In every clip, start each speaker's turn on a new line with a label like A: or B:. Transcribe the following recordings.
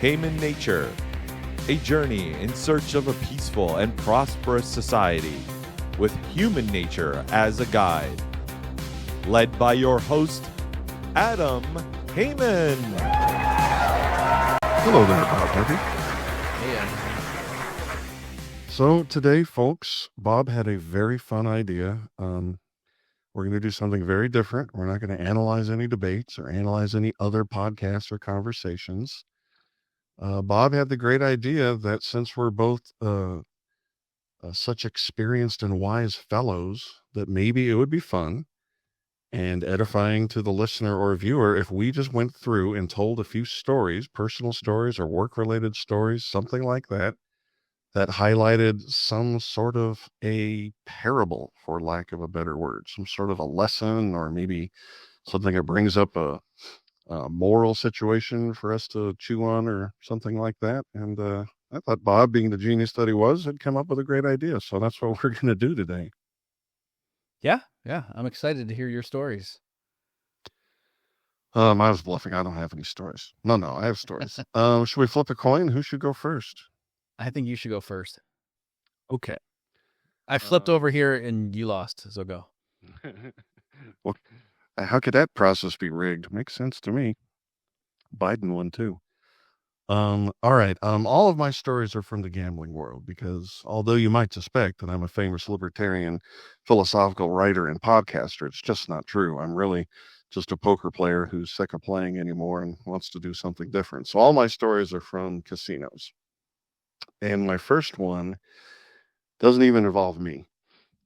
A: Haman Nature, a journey in search of a peaceful and prosperous society with human nature as a guide. Led by your host, Adam Haman.
B: Hello there, Bob Harvey.
C: Hey, Adam.
B: So today, folks, Bob had a very fun idea. We're going to do something very different. We're not going to analyze any debates or analyze any other podcasts or conversations. Bob had the great idea that since we're both such experienced and wise fellows, that maybe it would be fun and edifying to the listener or viewer if we just went through and told a few stories, personal stories or work-related stories, something like that, that highlighted some sort of a parable, for lack of a better word, some sort of a lesson, or maybe something that brings up a moral situation for us to chew on or something like that. And I thought Bob, being the genius that he was, had come up with a great idea. So that's what we're going to do today.
C: Yeah. I'm excited to hear your stories.
B: I was bluffing. I don't have any stories. No, I have stories. Should we flip a coin? Who should go first?
C: I think you should go first.
B: Okay.
C: I flipped over here and you lost, so go.
B: Well, how could that process be rigged? Makes sense to me. Biden won too. All right. All of my stories are from the gambling world because although you might suspect that I'm a famous libertarian philosophical writer and podcaster, it's just not true. I'm really just a poker player who's sick of playing anymore and wants to do something different. So all my stories are from casinos. And my first one doesn't even involve me.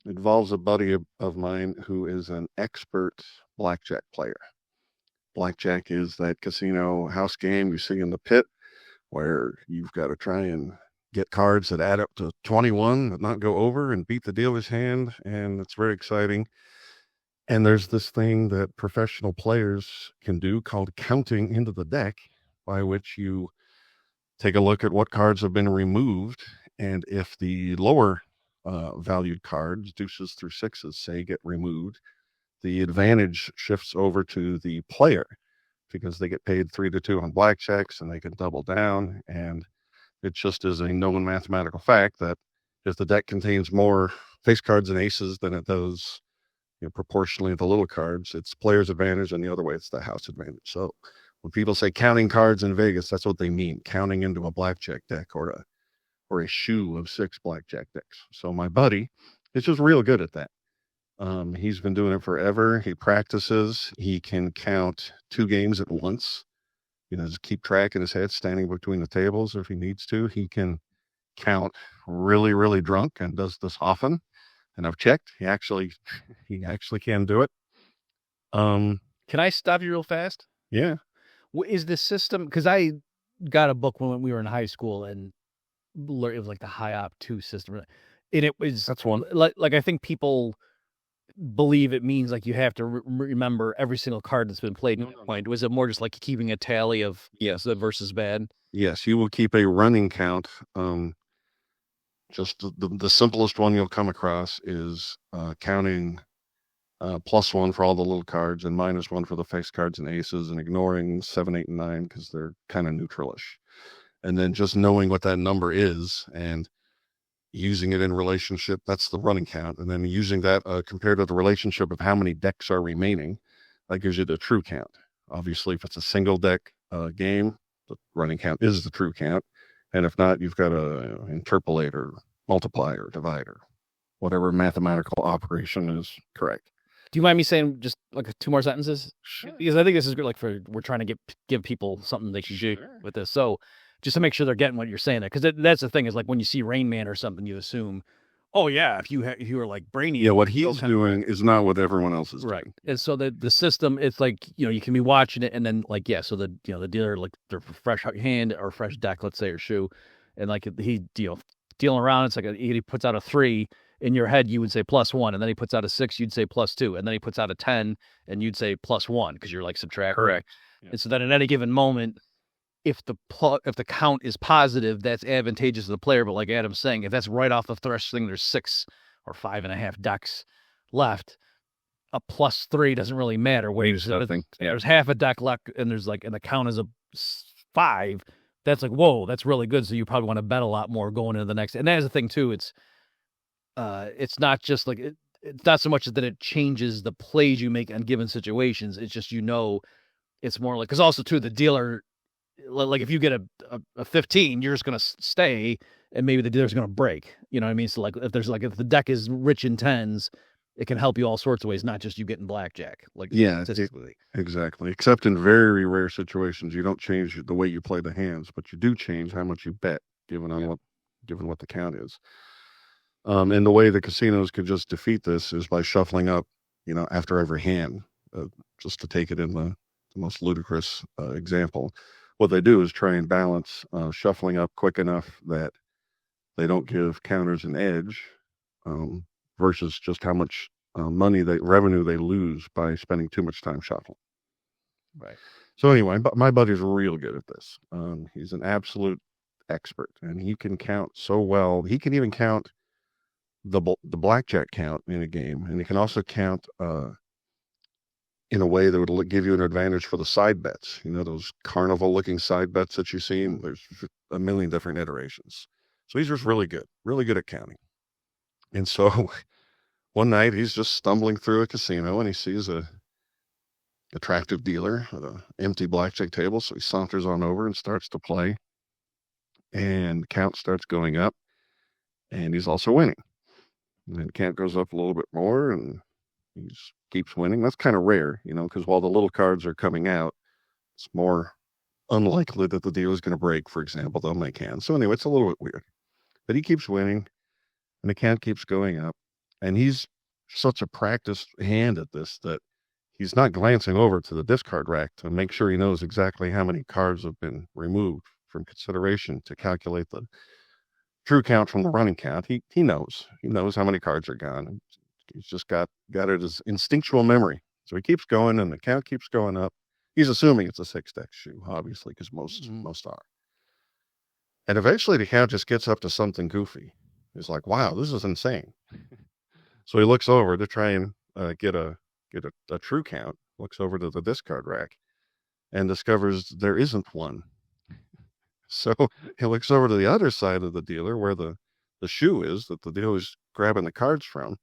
B: It involves a buddy of mine who is an expert blackjack player. Blackjack is that casino house game you see in the pit where you've got to try and get cards that add up to 21 but not go over and beat the dealer's hand. And it's very exciting. And there's this thing that professional players can do called counting into the deck, by which you take a look at what cards have been removed. And if the lower valued cards, deuces through sixes, say, get removed, the advantage shifts over to the player because they get paid 3-2 on blackjacks and they can double down. And it just is a known mathematical fact that if the deck contains more face cards and aces than it does, proportionally the little cards, it's player's advantage, and the other way it's the house advantage. So when people say counting cards in Vegas, that's what they mean, counting into a blackjack deck or a shoe of 6 blackjack decks. So my buddy is just real good at that. He's been doing it forever. He practices. He can count 2 games at once. Just keep track in his head, standing between the tables if he needs to. He can count really, really drunk and does this often. And I've checked. He actually can do it.
C: Can I stop you real fast?
B: Yeah.
C: Is the system, because I got a book when we were in high school and it was like the HIOP 2 system. And it was,
B: That's one.
C: Like I think people believe it means like you have to remember every single card that's been played.
B: No.
C: Was it more just like keeping a tally of good versus bad?
B: Yes, you will keep a running count. Just the simplest one you'll come across is counting +1 for all the little cards and -1 for the face cards and aces, and ignoring 7, 8, and 9 because they're kind of neutralish. And then just knowing what that number is and using it in relationship, that's the running count. And then using that compared to the relationship of how many decks are remaining, that gives you the true count. Obviously, if it's a single deck game, the running count is the true count. And if not, you've got to interpolate or multiply or divide or whatever mathematical operation is correct.
C: Do you mind me saying just like 2 more sentences?
B: Sure.
C: Because I think this is good. Like we're trying to give people something they can do with this. So just to make sure they're getting what you're saying there, because that's the thing is like when you see Rain Man or something, you assume, oh yeah, if you are like brainy.
B: Yeah, what he's doing is not what everyone else is
C: right.
B: doing.
C: And so the system, it's like you can be watching it, and then like so the dealer, like their fresh hand or fresh deck, let's say, or shoe, and like he dealing around, it's like he puts out a 3. In your head, you would say +1, and then he puts out a 6, you'd say +2, and then he puts out a 10, and you'd say +1 because you're like subtracting.
B: Correct.
C: Yeah. And so then at any given moment, if the count is positive, that's advantageous to the player. But like Adam's saying, if that's right off the thing, there's 6 or 5.5 decks left. A +3 doesn't really matter. There's half a deck left, and there's and the count is a 5. that's like, whoa, that's really good. So you probably want to bet a lot more going into the next. And that is the thing too. It's not just like it's not so much that it changes the plays you make on given situations. It's just, it's more like, because also too, the dealer, like if you get a 15, you're just going to stay, and maybe the dealer's going to break. You know what I mean? So like if the deck is rich in tens, it can help you all sorts of ways, not just you getting blackjack. Like
B: Exactly. Except in very rare situations, you don't change the way you play the hands, but you do change how much you bet, given what the count is. And the way the casinos could just defeat this is by shuffling up, after every hand. Just to take it in the most ludicrous example, what they do is try and balance shuffling up quick enough that they don't give counters an edge, versus just how much revenue they lose by spending too much time shuffling.
C: Right.
B: So anyway, my buddy's real good at this. He's an absolute expert, and he can count so well. He can even count the blackjack count in a game, and he can also count in a way that would give you an advantage for the side bets. Those carnival-looking side bets that you see. There's a million different iterations. So he's just really good at counting. And so one night he's just stumbling through a casino and he sees a attractive dealer at an empty blackjack table. So he saunters on over and starts to play, and the count starts going up, and he's also winning. And then the count goes up a little bit more, and he just keeps winning. That's kind of rare, because while the little cards are coming out, it's more unlikely that the dealer's going to break, for example, than they can. So anyway, it's a little bit weird. But he keeps winning, and the count keeps going up. And he's such a practiced hand at this that he's not glancing over to the discard rack to make sure he knows exactly how many cards have been removed from consideration to calculate the true count from the running count. He knows. He knows how many cards are gone. He's just got it as instinctual memory. So he keeps going, and the count keeps going up. He's assuming it's a 6-deck shoe, obviously, because most are. And eventually the count just gets up to something goofy. He's like, wow, this is insane. So he looks over to try and get a true count, looks over to the discard rack, and discovers there isn't one. So he looks over to the other side of the dealer where the shoe is that the dealer is grabbing the cards from,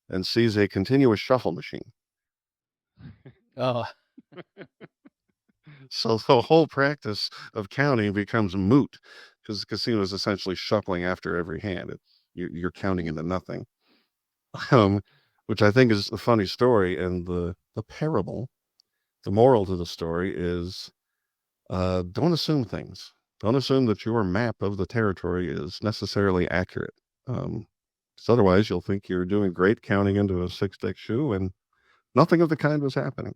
B: and sees a continuous shuffle machine.
C: Oh.
B: So the whole practice of counting becomes moot, because the casino is essentially shuffling after every hand. You're counting into nothing. Which I think is a funny story. And the parable, the moral to the story is, don't assume things. Don't assume that your map of the territory is necessarily accurate. Because otherwise you'll think you're doing great counting into a 6-deck shoe, and nothing of the kind was happening.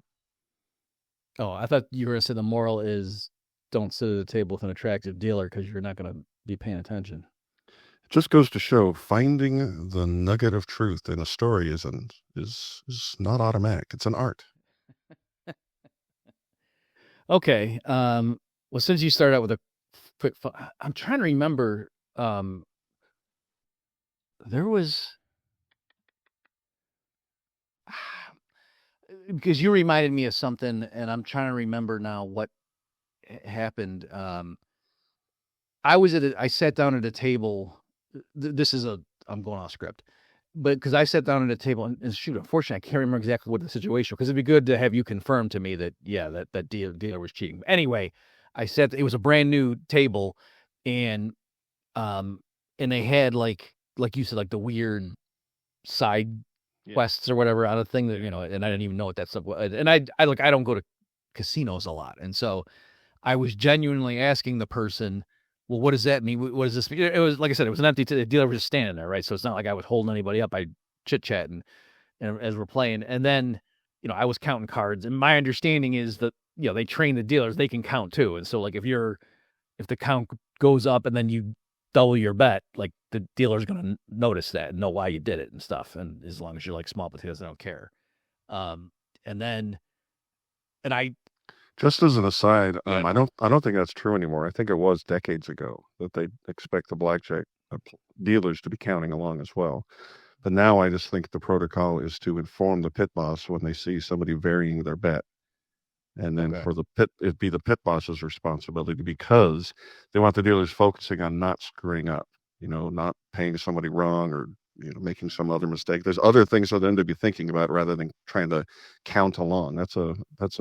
C: Oh, I thought you were going to say the moral is don't sit at a table with an attractive dealer because you're not going to be paying attention.
B: It just goes to show finding the nugget of truth in a story is not automatic. It's an art.
C: Okay. Well, since you started out with a quick, I'm trying to remember. There was, because you reminded me of something, and I'm trying to remember now what happened. I sat down at a table. I'm going off script, but because I sat down at a table and shoot, unfortunately, I can't remember exactly what the situation was, because it'd be good to have you confirm to me that, yeah, that dealer was cheating. Anyway, it was a brand new table, and they had like you said, like the weird side quests or whatever on a thing that, and I didn't even know what that stuff was. And I don't go to casinos a lot. And so I was genuinely asking the person, well, what does that mean? What does this mean? It was, like I said, it was an empty the dealer was just standing there, right? So it's not like I was holding anybody up. I chit-chatting and as we're playing. And then, I was counting cards. And my understanding is that, they train the dealers, they can count too. And so like if the count goes up and then you double your bet, like the dealer's going to notice that and know why you did it and stuff. And as long as you're like small potatoes, I don't care. And I,
B: just as an aside, I don't think that's true anymore. I think it was decades ago that they expect the blackjack dealers to be counting along as well. But now I just think the protocol is to inform the pit boss when they see somebody varying their bet. And then
C: Okay.
B: for the pit, it'd be the pit boss's responsibility because they want the dealers focusing on not screwing up, not paying somebody wrong or, making some other mistake. There's other things for them to be thinking about rather than trying to count along. That's a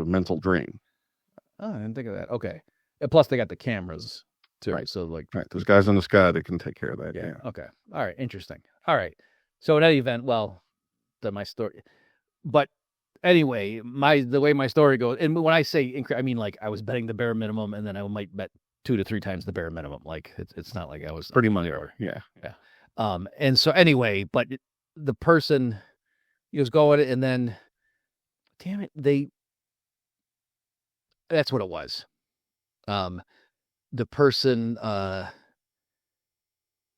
B: mental drain.
C: Oh, I didn't think of that. Okay. And plus, they got the cameras too.
B: Right.
C: So like,
B: Right. There's guys in the sky that can take care of that. Yeah.
C: Okay. All right. Interesting. All right. So in any event, well, my story, but anyway, the way my story goes, and when I say I mean like I was betting the bare minimum, and then I might bet 2 to 3 times the bare minimum. Like it's not like I was
B: pretty money over. Yeah.
C: And so anyway, but the person he was going, and then, damn it, that's what it was. The person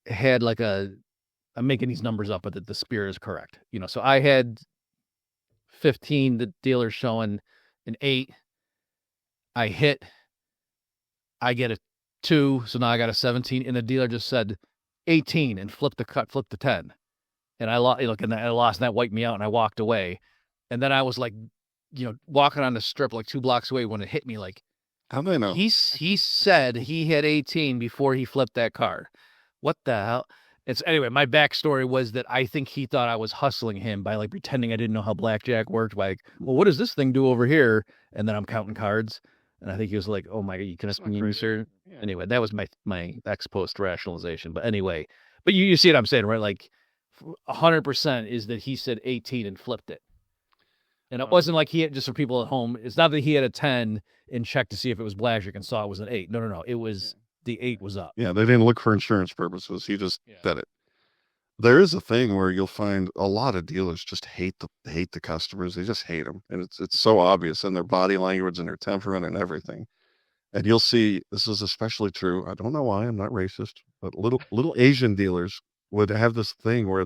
C: had like I'm making these numbers up, but the spirit is correct. So I had 15, the dealer's showing an 8. I hit, I get a 2, so now I got a 17, and the dealer just said 18 and flipped the 10. And I lost, and that wiped me out, and I walked away. And then I was like, walking on the strip like 2 blocks away when it hit me, like,
B: how do they know?
C: He said he had 18 before he flipped that card. What the hell? Anyway, my backstory was that I think he thought I was hustling him by like pretending I didn't know how blackjack worked. Like, well, what does this thing do over here? And then I'm counting cards. And I think he was like, "Oh my God, you can explain me, sir." Yeah. Anyway, that was my ex post rationalization. But anyway, but you see what I'm saying, right? Like 100% is that he said 18 and flipped it. And it wasn't like he had, just for people at home, it's not that he had a 10 and checked to see if it was blackjack and saw it was an 8. No. It was the 8 was up.
B: Yeah, they didn't look for insurance purposes. He just bet it. There is a thing where you'll find a lot of dealers just hate the customers. They just hate them. And it's so obvious in their body language and their temperament and everything. And you'll see, this is especially true. I don't know why, I'm not racist, but little Asian dealers would have this thing where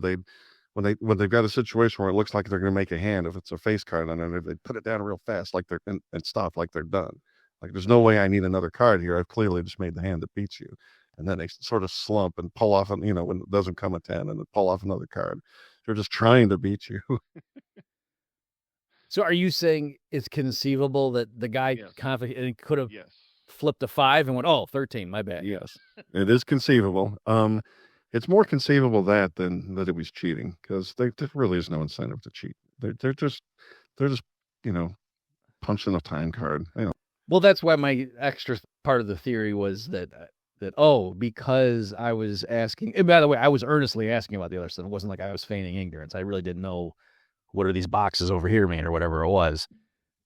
B: when they've got a situation where it looks like they're going to make a hand, if it's a face card on it, they put it down real fast, like and stop, like they're done. Like, there's no way I need another card here. I've clearly just made the hand that beats you. And then they sort of slump and pull off, when it doesn't come a 10, and then pull off another card. They're just trying to beat you.
C: So are you saying it's conceivable that the guy confident could have flipped a 5 and went, 13, my bad?
B: Yes, it is conceivable. It's more conceivable than that it was cheating, because there really is no incentive to cheat. They're just punching a time card.
C: Well, that's why my extra part of the theory was that because I was asking. And by the way, I was earnestly asking about the other stuff. It wasn't like I was feigning ignorance. I really didn't know what are these boxes over here mean or whatever it was.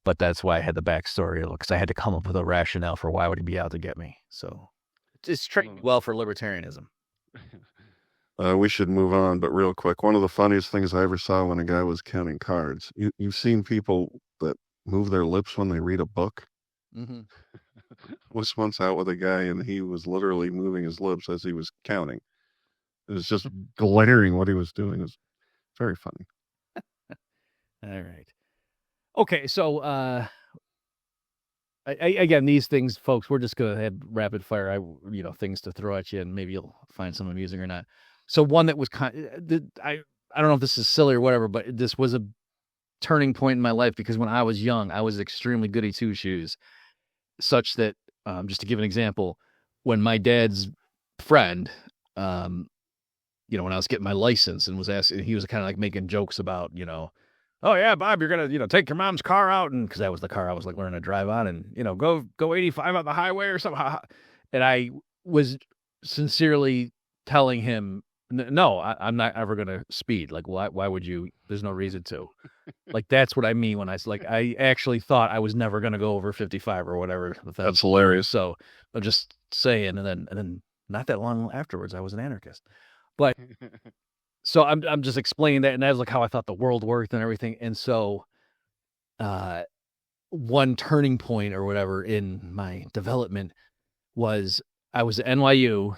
C: But that's why I had the backstory, because I had to come up with a rationale for why would he be out to get me. So it's trained well for libertarianism.
B: We should move on, but real quick, one of the funniest things I ever saw when a guy was counting cards. You've seen people that move their lips when they read a book?
C: Mm-hmm.
B: I was once out with a guy, and he was literally moving his lips as he was counting. It was just glaring what he was doing. It was very funny.
C: All right. Okay, so again, these things, folks, we're just going to have rapid fire, things to throw at you, and maybe you'll find some amusing or not. So one that was I don't know if this is silly or whatever, but this was a turning point in my life, because when I was young, I was extremely goody two shoes, such that just to give an example, when my dad's friend, when I was getting my license and was asking, he was kind of like making jokes about, oh yeah, Bob, you're gonna take your mom's car out, and because that was the car I was like learning to drive on, and go 85 on the highway or something. And I was sincerely telling him, no, I'm not ever gonna speed. Like, why would you? There's no reason to. Like, that's what I mean when I actually thought I was never gonna go over 55 or whatever.
B: That's hilarious.
C: So I'm just saying, and then not that long afterwards, I was an anarchist. But so I'm just explaining that, and that's like how I thought the world worked and everything. And so, one turning point or whatever in my development was I was at NYU,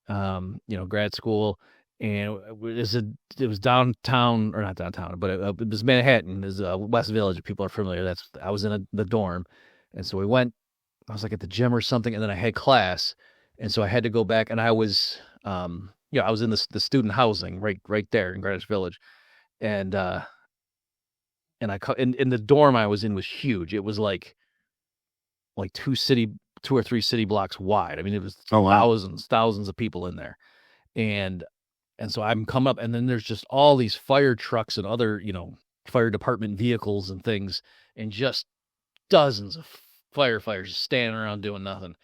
C: grad school, and it was downtown, or not downtown, but it was Manhattan, is West Village. If people are familiar, I was in the dorm, and so we went. I was like at the gym or something, and then I had class, and so I had to go back, and I was I was in the student housing right there in Greenwich Village, and in the dorm I was in was huge. It was like like 2 or 3 city blocks wide. I mean, it was
B: Oh, wow.
C: thousands of people in there. And so I'm come up, and then there's just all these fire trucks and other, fire department vehicles and things, and just dozens of firefighters just standing around doing nothing.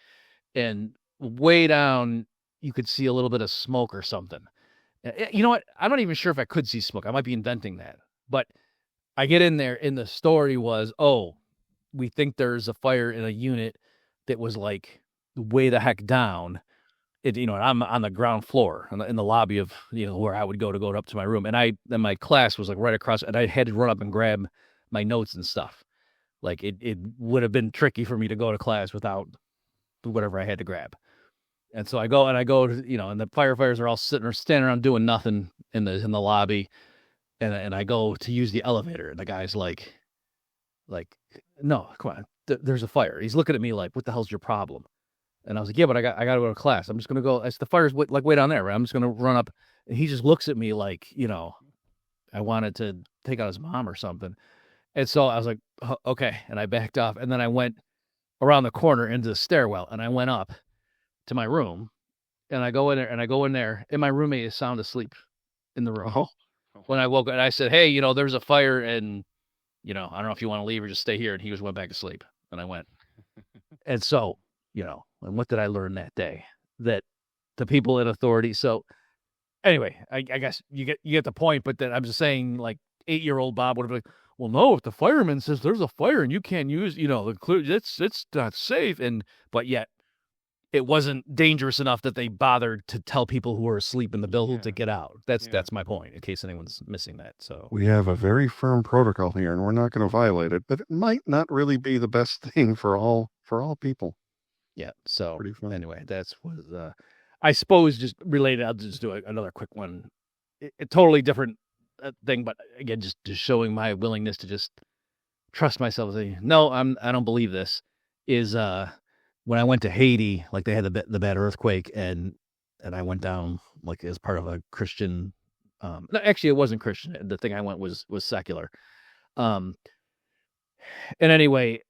C: And way down, you could see a little bit of smoke or something. You know what? I'm not even sure if I could see smoke. I might be inventing that. But I get in there, and the story was, we think there's a fire in a unit that was like way the heck down. I'm on the ground floor in the lobby of, where I would go up to my room. And my class was like right across, and I had to run up and grab my notes and stuff. Like it would have been tricky for me to go to class without whatever I had to grab. And so I go to, and the firefighters are all standing around doing nothing in the lobby. And I go to use the elevator, and the guy's like, no, come on, there's a fire. He's looking at me like, what the hell's your problem? And I was like, yeah, but I got to go to class. I'm just going to go. The fire's way down there, right? I'm just going to run up. And he just looks at me like, I wanted to take out his mom or something. And so I was like, okay. And I backed off. And then I went around the corner into the stairwell, and I went up to my room, and I go in there, and my roommate is sound asleep in the room. When I woke up, and I said, hey, there's a fire, and, I don't know if you want to leave or just stay here. And he just went back to sleep, and I went. And so, and what did I learn that day? That the people in authority. So anyway, I guess you get the point, but then I'm just saying, like, 8-year-old Bob would have been like, well, no, if the fireman says there's a fire and you can't use, the clear, it's not safe. But yet it wasn't dangerous enough that they bothered to tell people who were asleep in the building to get out. That's my point, in case anyone's missing that. So
B: We have a very firm protocol here, and we're not going to violate it, but it might not really be the best thing for all people.
C: yeah. So
B: Pretty fun.
C: anyway, was I suppose just related. I'll just do another quick one. A totally different thing, but again, just showing my willingness to just trust myself. Say, no, I don't believe this. Is when I went to Haiti, like they had the bad earthquake, and I went down like as part of a Christian. No, actually, it wasn't Christian. The thing I went was secular. And anyway,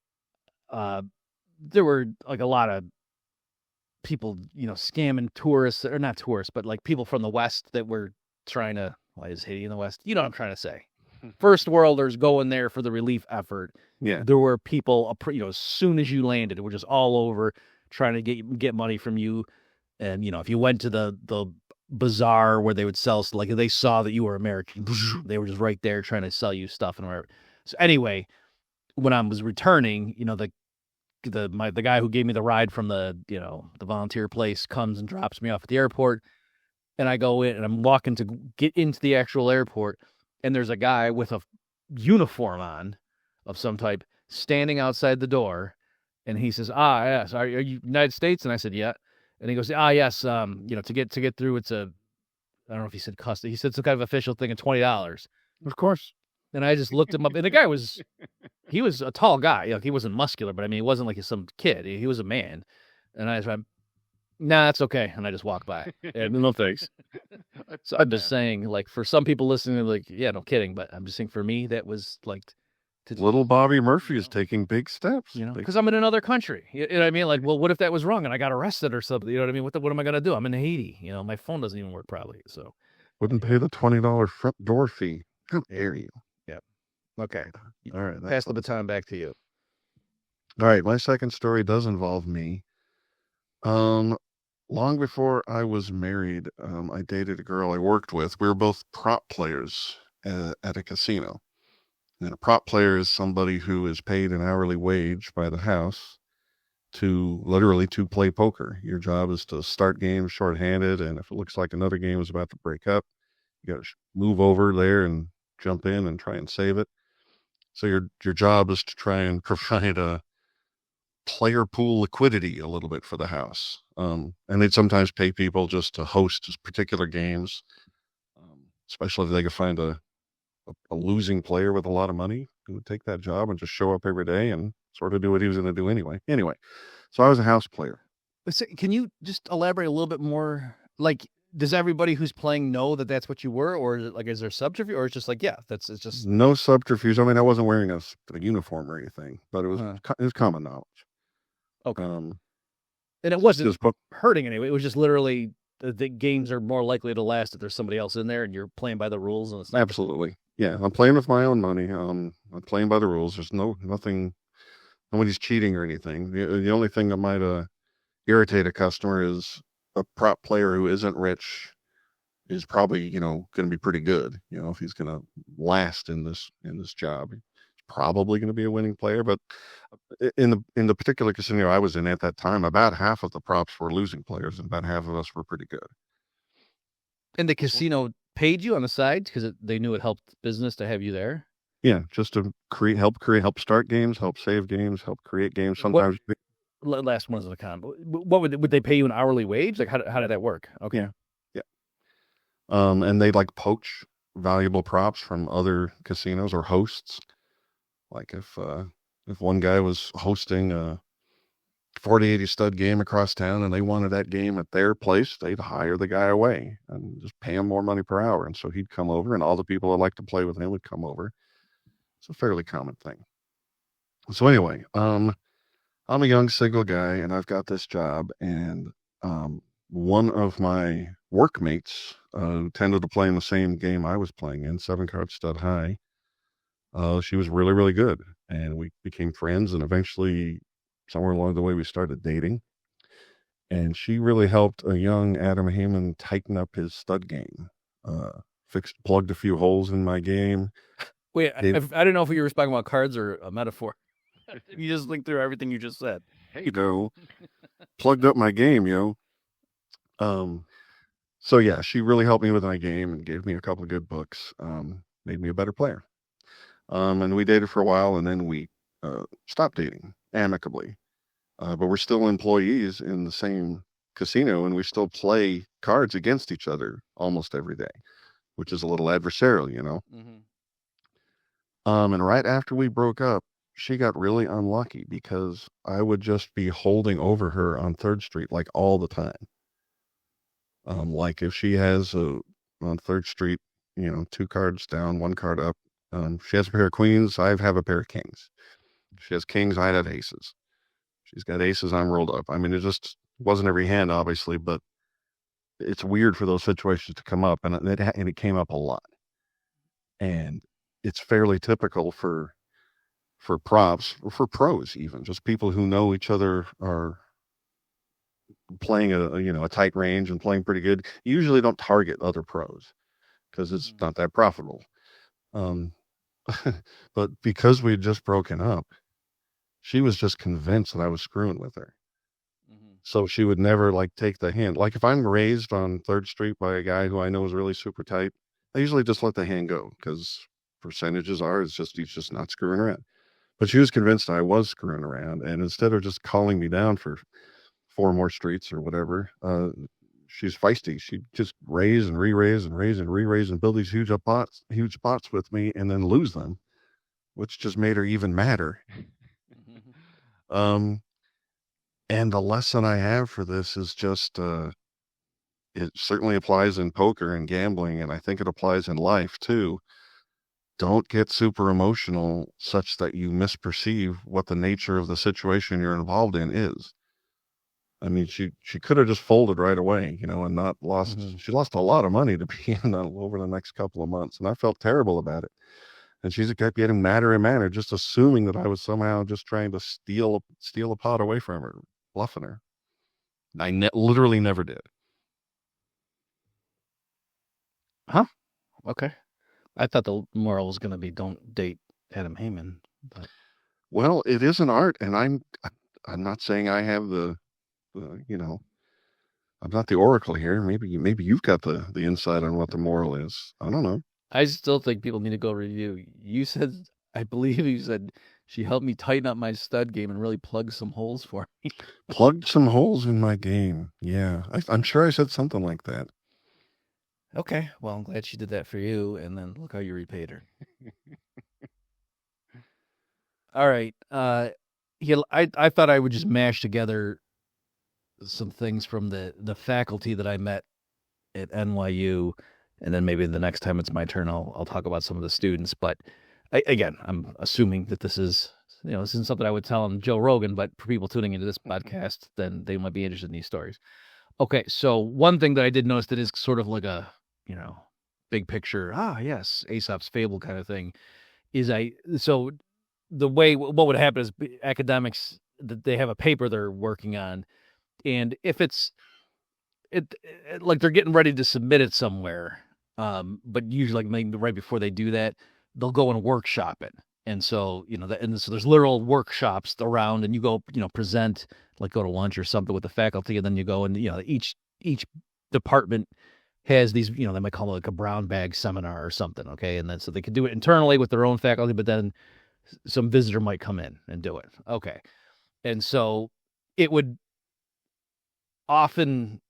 C: there were like a lot of people, scamming tourists, or not tourists, but like people from the West that were trying to. Why is Haiti in the West? You know what I'm trying to say. First worlders going there for the relief effort.
B: Yeah.
C: There were people, as soon as you landed, it were just all over trying to get money from you. And, if you went to the bazaar where they would sell, like if they saw that you were American, they were just right there trying to sell you stuff and whatever. So anyway, when I was returning, the guy who gave me the ride from the volunteer place comes and drops me off at the airport. And I go in, and I'm walking to get into the actual airport, and there's a guy with a uniform on of some type standing outside the door, and he says, yes, are you United States? And I said, yeah. And he goes, yes, to get through, it's I don't know if he said custody. He said some kind of official thing of $20.
B: Of course.
C: And I just looked him up, and the guy he was a tall guy. He wasn't muscular, but I mean, he wasn't like some kid. He was a man. And I said, nah, that's okay. And I just walk by. And no thanks. So I'm just saying, like, for some people listening, like, yeah, no kidding. But I'm just saying, for me, that was like,
B: little Bobby Murphy is taking big steps.
C: Because I'm in another country. You know what I mean? Like, well, what if that was wrong and I got arrested or something? You know what I mean? What am I going to do? I'm in Haiti. My phone doesn't even work probably. So
B: wouldn't pay the $20 front door fee. How dare you?
C: Yeah. Okay.
B: All right.
C: Pass the baton back to you.
B: All right. My second story does involve me. Long before I was married, I dated a girl I worked with. We were both prop players at a casino. And a prop player is somebody who is paid an hourly wage by the house to play poker. Your job is to start games shorthanded, and if it looks like another game is about to break up, you got to move over there and jump in and try and save it. So your job is to try and provide a player pool liquidity a little bit for the house. And they'd sometimes pay people just to host particular games, especially if they could find a losing player with a lot of money who would take that job and just show up every day and sort of do what he was going to do anyway. Anyway, so I was a house player.
C: Can you just elaborate a little bit more? Like, does everybody who's playing know that that's what you were, or is there subterfuge, or it's just like, yeah, it's just
B: no subterfuge. I mean, I wasn't wearing a uniform or anything, but it was common knowledge.
C: Okay.
B: Um,
C: And it wasn't
B: just put,
C: hurting anyway. It was just literally the games are more likely to last if there's somebody else in there and you're playing by the rules. And it's not...
B: absolutely. Yeah, I'm playing with my own money. I'm playing by the rules. There's nothing, nobody's cheating or anything. The only thing that might irritate a customer is a prop player who isn't rich is probably, going to be pretty good. If he's going to last in this job, he's probably going to be a winning player. But in the particular casino I was in at that time, about half of the props were losing players, and about half of us were pretty good.
C: And the casino paid you on the side because they knew it helped business to have you there?
B: Yeah, just to help start games, help save games, help create games. Sometimes.
C: Last one is a con. What would they pay you an hourly wage? Like how did that work? Okay.
B: Yeah. And they'd like poach valuable props from other casinos or hosts. Like if one guy was hosting a 40-80 stud game across town and they wanted that game at their place, they'd hire the guy away and just pay him more money per hour. And so he'd come over, and all the people that like to play with him would come over. It's a fairly common thing. So anyway, I'm a young single guy, and I've got this job, and one of my workmates tended to play in the same game I was playing in, 7-card stud high. She was really, really good, and we became friends, and eventually, somewhere along the way, we started dating. And she really helped a young Adam Haman tighten up his stud game. Plugged a few holes in my game.
C: Wait, I didn't know if you were talking about cards or a metaphor. You just linked through everything you just said.
B: Hey, no. Plugged up my game, yo. So yeah, she really helped me with my game and gave me a couple of good books. Made me a better player. And we dated for a while, and then we stopped dating amicably. But we're still employees in the same casino, and we still play cards against each other almost every day, which is a little adversarial,
C: Mm-hmm.
B: And right after we broke up, she got really unlucky because I would just be holding over her on 3rd Street like all the time. Like if she has on 3rd Street, 2 cards down, 1 card up. She has a pair of queens. I have a pair of kings. She has kings. I had aces. She's got aces. I'm rolled up. I mean, it just wasn't every hand, obviously, but it's weird for those situations to come up, and it came up a lot. And it's fairly typical for props, or for pros even, just people who know each other are playing a tight range and playing pretty good. You usually don't target other pros because it's not that profitable. But because we had just broken up, she was just convinced that I was screwing with her.
C: Mm-hmm.
B: So she would never take the hand. Like if I'm raised on 3rd Street by a guy who I know is really super tight, I usually just let the hand go because percentages are, he's just not screwing around. But she was convinced I was screwing around, and instead of just calling me down for 4 more streets or whatever, she's feisty. She'd just raise and re-raise and raise and re-raise and build these huge pots with me and then lose them, which just made her even madder. And the lesson I have for this is just, it certainly applies in poker and gambling, and I think it applies in life too. Don't get super emotional such that you misperceive what the nature of the situation you're involved in is. I mean, she could have just folded right away, and not lost. Mm-hmm. She lost a lot of money to be in over the next couple of months, and I felt terrible about it. And she kept getting madder and madder, just assuming that I was somehow just trying to steal a pot away from her, bluffing her. I literally never did.
C: Huh? Okay. I thought the moral was going to be don't date Adam Haman. But...
B: Well, it is an art, and I'm not saying I have the I'm not the oracle here. Maybe you've got the insight on what the moral is. I don't know.
C: I still think people need to go review. I believe you said she helped me tighten up my stud game and really plug some holes for me.
B: Plugged some holes in my game. Yeah, I'm sure I said something like that.
C: Okay, well, I'm glad she did that for you, and then look how you repaid her. All right. I thought I would just mash together some things from the faculty that I met at NYU, and then maybe the next time it's my turn, I'll talk about some of the students. But again, I'm assuming that this is this isn't something I would tell on Joe Rogan, but for people tuning into this podcast, then they might be interested in these stories. Okay, so one thing that I did notice that is sort of like a, big picture, yes, Aesop's fable kind of thing, is so the way, what would happen is academics, they have a paper they're working on, and if it's, like they're getting ready to submit it somewhere, but usually like maybe right before they do that, they'll go and workshop it. And so, so there's literal workshops around, and you go, present, like go to lunch or something with the faculty, and then you go and, each department has these, they might call it like a brown bag seminar or something. Okay. And then, so they could do it internally with their own faculty, but then some visitor might come in and do it. Okay. And so it would often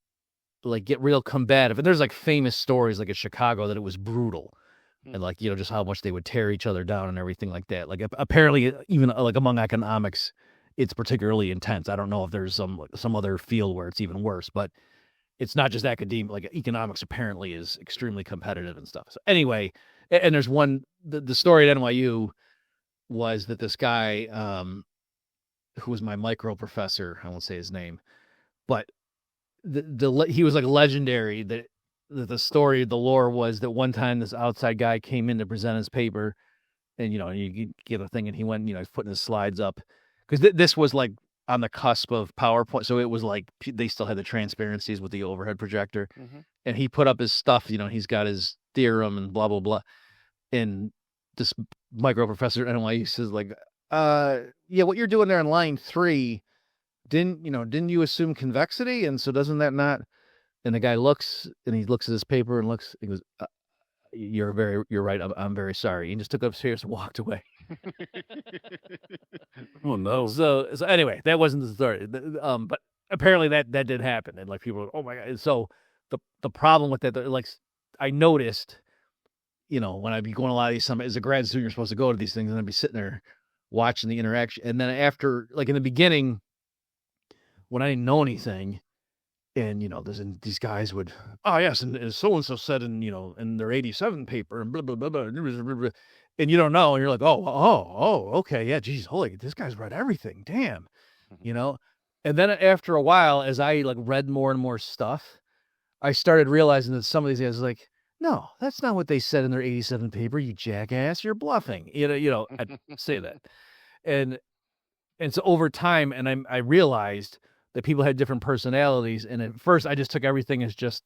C: like get real combative. And there's like famous stories like in Chicago that it was brutal. And like, just how much they would tear each other down and everything like that. Like apparently even like among economics, it's particularly intense. I don't know if there's some other field where it's even worse, but it's not just academia. Like economics apparently is extremely competitive and stuff. So anyway, and there's the story at NYU was that this guy, who was my micro professor, I won't say his name, but he was like legendary. That the story, the lore was that one time this outside guy came in to present his paper, and you get a thing, and he went, he's putting his slides up because this was like on the cusp of PowerPoint, so it was like they still had the transparencies with the overhead projector, and he put up his stuff. He's got his theorem and blah blah blah, and this micro professor at NYU says like, yeah, what you're doing there in line 3, didn't you assume convexity? And so doesn't that not? And the guy looks at his paper and he goes, you're right. I'm very sorry. He just took upstairs and walked away.
B: Oh no.
C: So anyway, that wasn't the story. But apparently that did happen. And like people were, oh my God. So the problem with that, like I noticed, when I'd be going to a lot of these summits, as a grad student, you're supposed to go to these things, and I'd be sitting there watching the interaction. And then after, like in the beginning, when I didn't know anything, and these guys would, yes, and so and so said in their 87 paper and blah blah blah blah, and you don't know, and you're like, oh, okay, yeah, geez, holy, this guy's read everything, damn, And then after a while, as I like read more and more stuff, I started realizing that some of these guys like, no, that's not what they said in their 87 paper, you jackass, you're bluffing, I'd say that, and so over time, and I realized that people had different personalities. And at first I just took everything as just,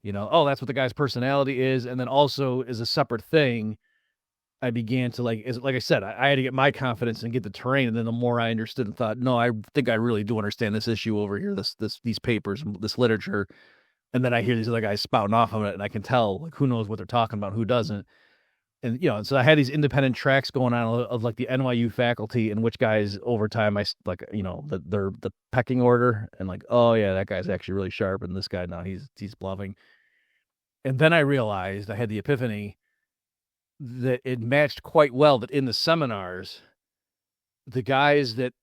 C: that's what the guy's personality is. And then also as a separate thing, I began to like I said, I had to get my confidence and get the terrain. And then the more I understood and thought, no, I think I really do understand this issue over here, these papers, this literature. And then I hear these other guys spouting off on it, and I can tell like who knows what they're talking about, who doesn't. And, so I had these independent tracks going on of like the NYU faculty and which guys over time I like, the pecking order, and like, oh yeah, that guy's actually really sharp. And this guy, no, he's bluffing. And then I realized, I had the epiphany that it matched quite well that in the seminars, the guys that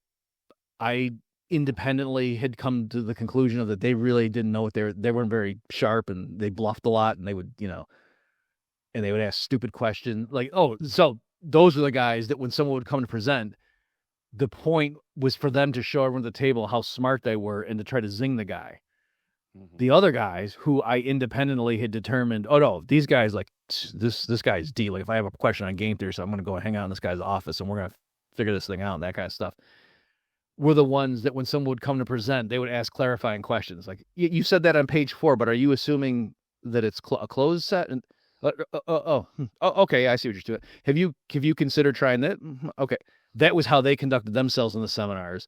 C: I independently had come to the conclusion of that they really didn't know what they weren't very sharp, and they bluffed a lot, and they would, and they would ask stupid questions like, oh, so those are the guys that when someone would come to present, the point was for them to show everyone at the table how smart they were and to try to zing the guy. The other guys who I independently had determined, oh no, these guys, like this guy's D. Like if I have a question on game theory, so I'm going to go hang out in this guy's office and we're going to figure this thing out and that kind of stuff, were the ones that when someone would come to present, they would ask clarifying questions. Like you said that on page 4, but are you assuming that it's a closed set? And okay, I see what you're doing. Have you considered trying that? Okay. That was how they conducted themselves in the seminars.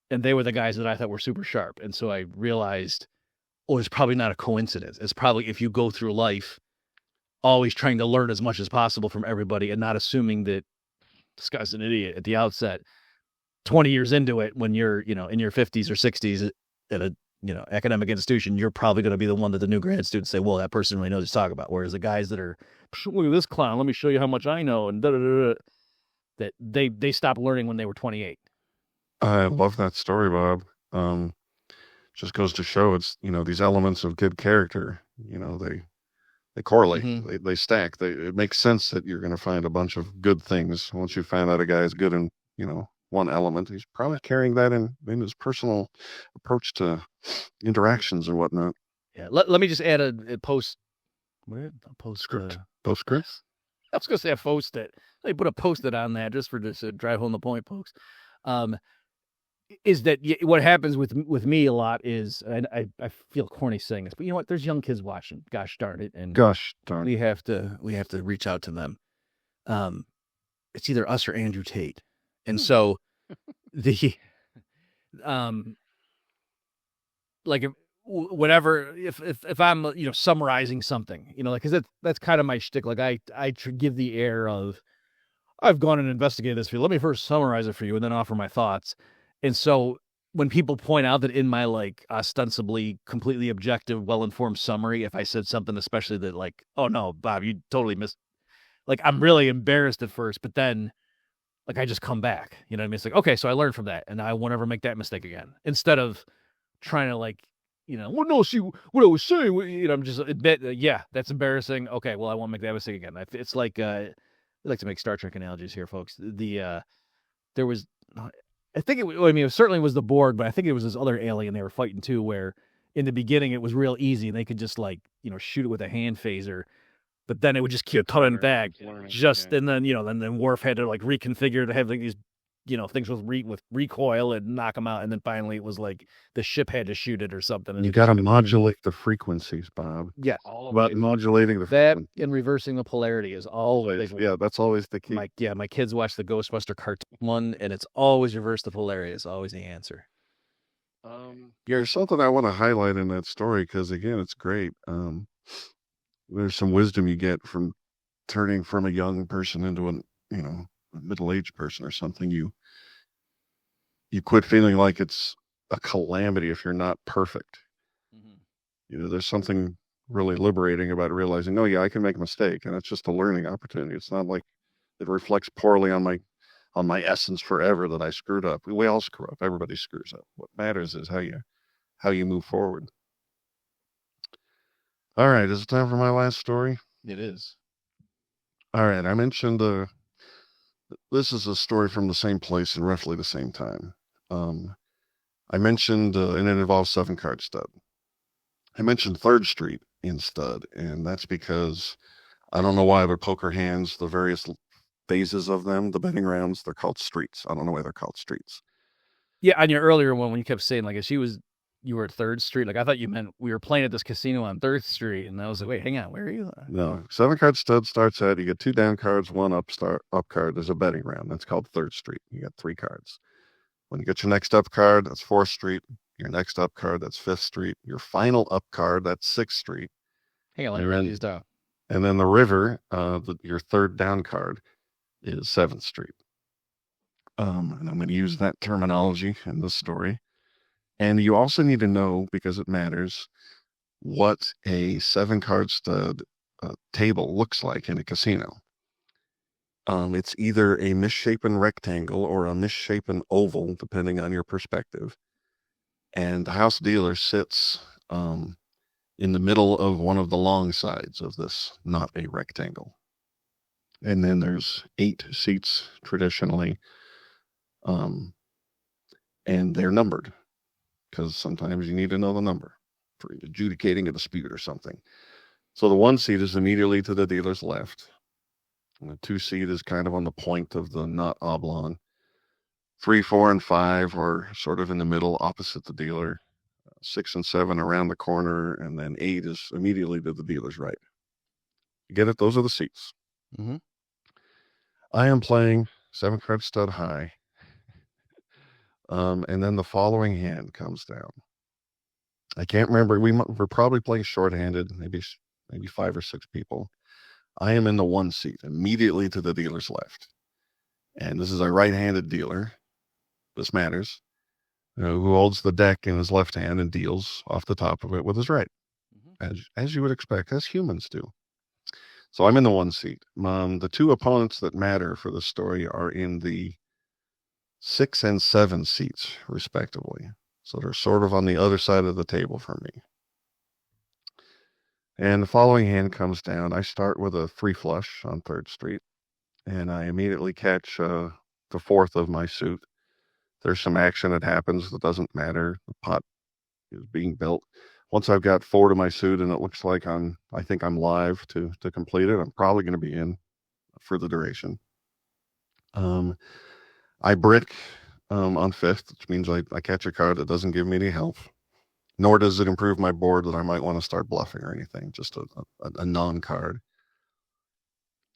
C: And they were the guys that I thought were super sharp. And so I realized, it's probably not a coincidence. It's probably if you go through life always trying to learn as much as possible from everybody and not assuming that this guy's an idiot at the outset, 20 years into it, when you're, in your 50s or 60s at a, academic institution, you're probably going to be the one that the new grad students say, well, that person really knows what to talk about. Whereas the guys that are, look at this clown, let me show you how much I know, and that they stopped learning when they were 28.
B: I love that story, Bob. Just goes to show it's, these elements of good character, they correlate, they stack. It makes sense that you're going to find a bunch of good things once you find out a guy is good in one element. He's probably carrying that in his personal approach to interactions and whatnot.
C: Yeah. Let me just add a post. Where a post
B: Script. Postscript.
C: I was going to say a post-it. They put a post-it on that just to drive home the point, folks. Is that what happens with me a lot is, and I feel corny saying this, but you know what? There's young kids watching. Gosh darn it! And we have to reach out to them. It's either us or Andrew Tate, and so the like if I'm summarizing something, because that's kind of my shtick. Like I give the air of I've gone and investigated this for you. Let me first summarize it for you and then offer my thoughts. And so when people point out that in my ostensibly completely objective, well-informed summary, if I said something, especially that oh no, Bob, you totally missed, I'm really embarrassed at first, but then I just come back, you know what I mean? It's okay, so I learned from that and I won't ever make that mistake again. Instead of trying to well, no, see what I was saying, I'm just admit, yeah, that's embarrassing. Okay, well, I won't make that mistake again. It's I like to make Star Trek analogies here, folks. There was, I think it certainly was the Borg, but I think it was this other alien they were fighting too, where in the beginning it was real easy and they could just shoot it with a hand phaser, but then it would just keep coming back. And then Worf had to reconfigure to have these things with recoil and knock them out, and then finally it was the ship had to shoot it or something. And
B: you got to modulate the frequencies, Bob.
C: Yes,
B: about modulating the
C: frequency. And reversing the polarity is always
B: that's always the key.
C: My kids watch the Ghostbuster cartoon one, and it's always reverse the polarity. It's always the answer.
B: There's something I want to highlight in that story because again, it's great. There's some wisdom you get from turning from a young person into a middle-aged person or something. You quit feeling like it's a calamity if you're not perfect. Mm-hmm. There's something really liberating about realizing, oh yeah, I can make a mistake, and it's just a learning opportunity. It's not like it reflects poorly on my essence forever that I screwed up. We all screw up. Everybody screws up. What matters is how you move forward. All right, is it time for my last story?
A: It is.
B: All right, I mentioned this is a story from the same place in roughly the same time. I mentioned, and it involves 7-card stud. I mentioned 3rd Street in stud, and that's because I don't know why, but poker hands, the various phases of them, the betting rounds, they're called streets. I don't know why they're called streets.
C: Yeah, on your earlier one, when you kept saying, you were at 3rd Street, I thought you meant we were playing at this casino on 3rd Street, and I was like, wait, hang on, where are you?
B: No, 7-card stud starts out, you get 2 down cards, 1 up card. There's a betting round. That's called 3rd Street. You got 3 cards. When you get your next up card, that's 4th Street. Your next up card, that's 5th Street. Your final up card, that's 6th Street.
C: Hang on, let me write these down.
B: And then the river, your 3rd down card, is 7th Street. And I'm going to use that terminology in this story. And you also need to know, because it matters, what a 7-card stud table looks like in a casino. It's either a misshapen rectangle or a misshapen oval, depending on your perspective. And the house dealer sits in the middle of one of the long sides of this, not a rectangle. And then there's 8 seats traditionally, and they're numbered, because sometimes you need to know the number for adjudicating a dispute or something. So the 1 seat is immediately to the dealer's left. And the 2 seat is kind of on the point of the not oblong. 3, 4, and 5 are sort of in the middle, opposite the dealer. 6 and 7 around the corner, and then 8 is immediately to the dealer's right. You get it? Those are the seats.
C: Mm-hmm.
B: I am playing 7-card stud high. And then the following hand comes down. I can't remember. We're probably playing shorthanded, maybe 5 or 6 people. I am in the 1 seat, immediately to the dealer's left. And this is a right-handed dealer. This matters. Who holds the deck in his left hand and deals off the top of it with his right. Mm-hmm. As you would expect, as humans do. So I'm in the 1 seat. The 2 opponents that matter for this story are in the 6 and 7 seats, respectively. So they're sort of on the other side of the table from me. And the following hand comes down. I start with a 3 flush on 3rd Street, and I immediately catch the the fourth of my suit. There's some action that happens that doesn't matter. The pot is being built. Once I've got 4 to my suit and it looks like I think I'm live to complete it, I'm probably going to be in for the duration. I brick on 5th, which means I catch a card that doesn't give me any help, nor does it improve my board that I might want to start bluffing or anything, just a non-card.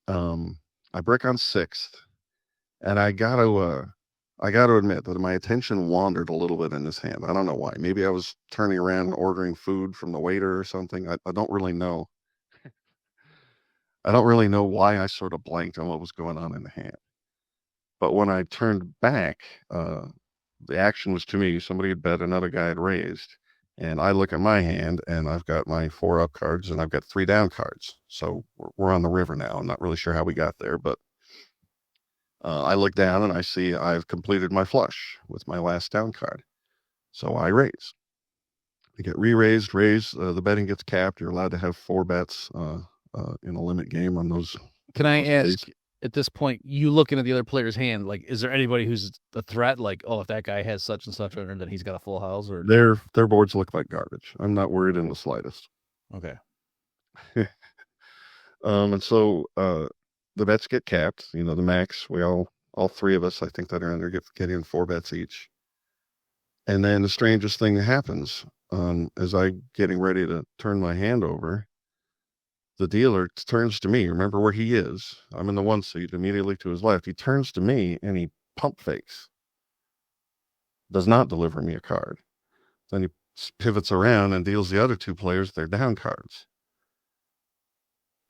B: I brick on 6th, and I got to admit that my attention wandered a little bit in this hand. I don't know why. Maybe I was turning around and ordering food from the waiter or something. I don't really know. I don't really know why I sort of blanked on what was going on in the hand. But when I turned back, the action was to me. Somebody had bet, another guy had raised. And I look at my hand, and I've got my 4 up cards, and I've got 3 down cards. So we're on the river now. I'm not really sure how we got there, but I look down, and I see I've completed my flush with my last down card. So I raise. I get re-raised, raise. The betting gets capped. You're allowed to have 4 bets in a limit game on those.
C: Can I ask, at this point, you looking at the other player's hand, like, is there anybody who's a threat? Like, oh, if that guy has such and such, or then he's got a full house, or
B: their boards look like garbage. I'm not worried in the slightest.
C: Okay.
B: And so the bets get capped. The max. We all 3 of us, I think, that are in there get in 4 bets each. And then the strangest thing happens. As I'm getting ready to turn my hand over, the dealer turns to me. Remember where he is. I'm in the 1 seat, immediately to his left. He turns to me and he pump fakes. Does not deliver me a card. Then he pivots around and deals the other 2 players their down cards.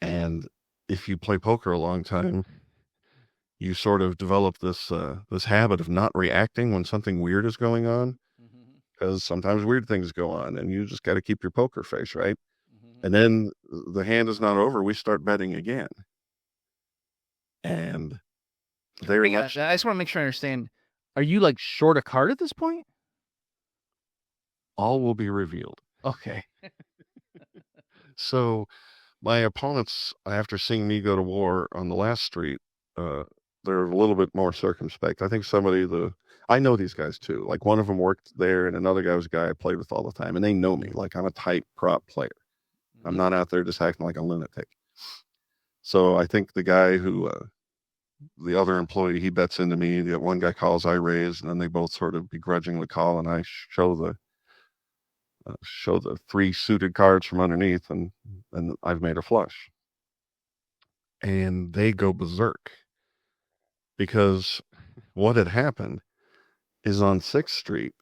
B: And if you play poker a long time, you sort of develop this habit of not reacting when something weird is going on, because sometimes weird things go on, and you just got to keep your poker face, right? And then the hand is not over. We start betting again. And
C: I just want to make sure I understand. Are you like short a card at this point?
B: All will be revealed.
C: Okay.
B: So my opponents, after seeing me go to war on the last street, they're a little bit more circumspect. I think I know these guys too. Like, one of them worked there, and another guy was a guy I played with all the time, and they know me. Like, I'm a tight prop player. I'm not out there just acting like a lunatic. So I think the guy who, the other employee, he bets into me. The one guy calls, I raise, and then they both sort of begrudgingly call, and I show the 3 suited cards from underneath, and I've made a flush. And they go berserk, because what had happened is on 6th Street,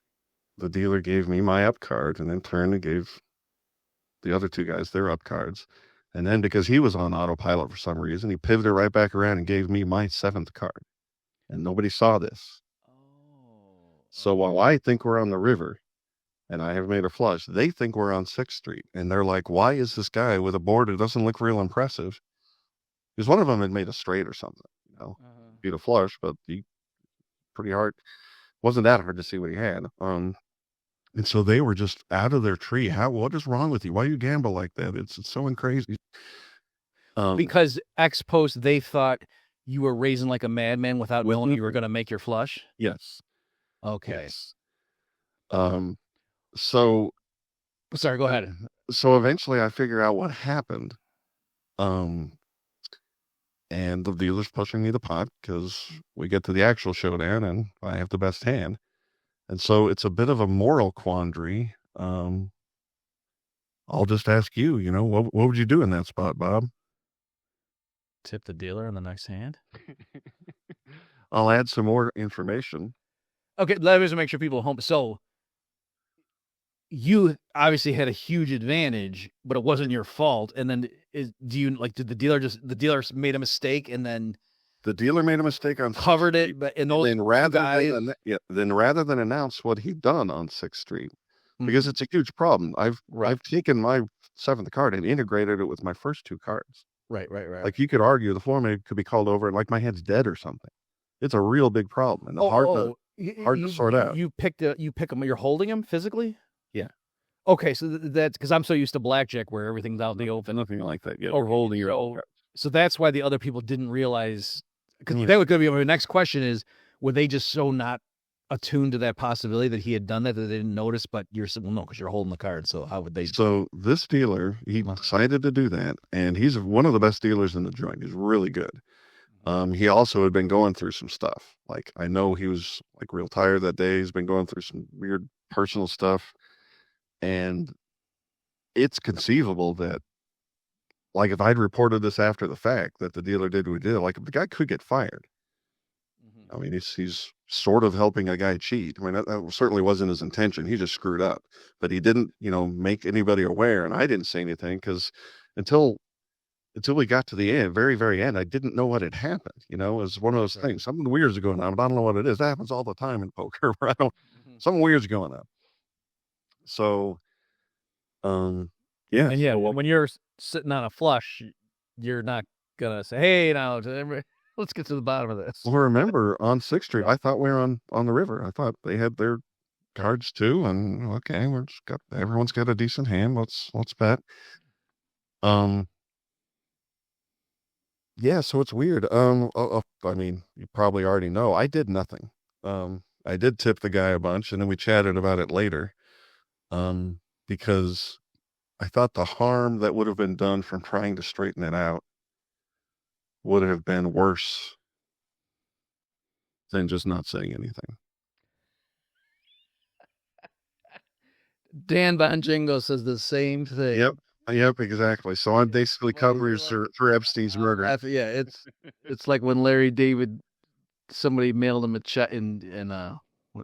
B: the dealer gave me my up card, and in turn he gave the other 2 guys their up cards. And then, because he was on autopilot for some reason, he pivoted right back around and gave me my 7th card. And nobody saw this. So while I think we're on the river and I have made a flush, they think we're on 6th Street. And they're like, why is this guy with a board that doesn't look real impressive? Because one of them had made a straight or something, beat a flush, but pretty hard. Wasn't that hard to see what he had. And so they were just out of their tree. What is wrong with you? Why you gamble like that? It's so crazy.
C: Because ex post, they thought you were raising like a madman without knowing you were going to make your flush.
B: Yes.
C: Okay.
B: Yes. So.
C: Sorry, go ahead.
B: So eventually I figure out what happened. And the dealer's pushing me the pot, because we get to the actual showdown and I have the best hand. And so it's a bit of a moral quandary. I'll just ask you, what would you do in that spot, Bob?
C: Tip the dealer on the next hand?
B: I'll add some more information.
C: Okay, let me just make sure people at home. So you obviously had a huge advantage, but it wasn't your fault. And then did the dealer made a mistake, and then
B: the dealer made a mistake on
C: covered it, but then
B: rather than announce what he'd done on 6th Street, because it's a huge problem. I've taken my 7th card and integrated it with my first 2 cards.
C: Right.
B: Like, you could argue the floor maybe could be called over, and like my hand's dead or something. It's a real big problem, and hard to sort out.
C: You pick them. You're holding them physically.
B: Yeah.
C: Okay, so that's because I'm so used to blackjack where everything's out in the open.
B: Nothing like that. Yeah.
C: Or holding your own. So that's why the other people didn't realize. Because that would be my next question is, were they just so not attuned to that possibility that he had done that they didn't notice? But you're saying, well, no, because you're holding the card. So how would they?
B: So this dealer, he decided to do that, and he's one of the best dealers in the joint. He's really good. He also had been going through some stuff. Like, I know he was like real tired that day. He's been going through some weird personal stuff, and it's conceivable that, like, if I'd reported this after the fact that the dealer did what he did, like, the guy could get fired. I mean, he's sort of helping a guy cheat. I mean, that certainly wasn't his intention. He just screwed up, but he didn't, make anybody aware. And I didn't say anything because until we got to the end, very, very end, I didn't know what had happened. It was one of those things. Something weird's going on, but I don't know what it is. That happens all the time in poker where something weird's going on. So, yeah.
C: And yeah, well, when you're sitting on a flush, you're not gonna say, "Hey, now let's get to the bottom of this."
B: Well, remember on 6th Street, I thought we were on the river. I thought they had their cards too, and okay, everyone's got a decent hand. Let's bet. Yeah, so it's weird. I mean, you probably already know. I did nothing. I did tip the guy a bunch, and then we chatted about it later. Because I thought the harm that would have been done from trying to straighten it out would have been worse than just not saying anything.
C: Dan Bonjingo says the same thing.
B: Yep, exactly. So I'm basically covering for Epstein's murder.
C: Yeah, it's like when Larry David, somebody mailed him a check in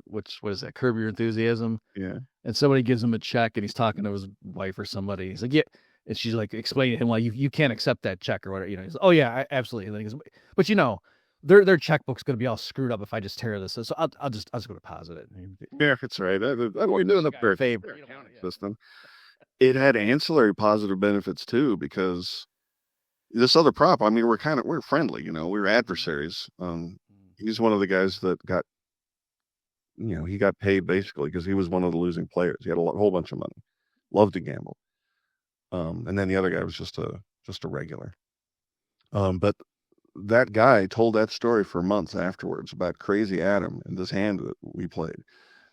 C: what is that, Curb Your Enthusiasm?
B: Yeah.
C: And somebody gives him a check and he's talking to his wife or somebody. He's like, yeah. And she's like explaining to him why you can't accept that check or whatever. He's like, oh yeah, absolutely. And then he goes, but their checkbook's going to be all screwed up if I just tear this. So I'll just go deposit it.
B: Yeah, that's right. That's what we do in the
C: favor
B: system. It had ancillary positive benefits too, because this other prop, I mean, we're friendly, we're adversaries. He's one of the guys that got, he got paid basically because he was one of the losing players. He had a whole bunch of money, loved to gamble. And then the other guy was just a regular. But that guy told that story for months afterwards about Crazy Adam and this hand that we played.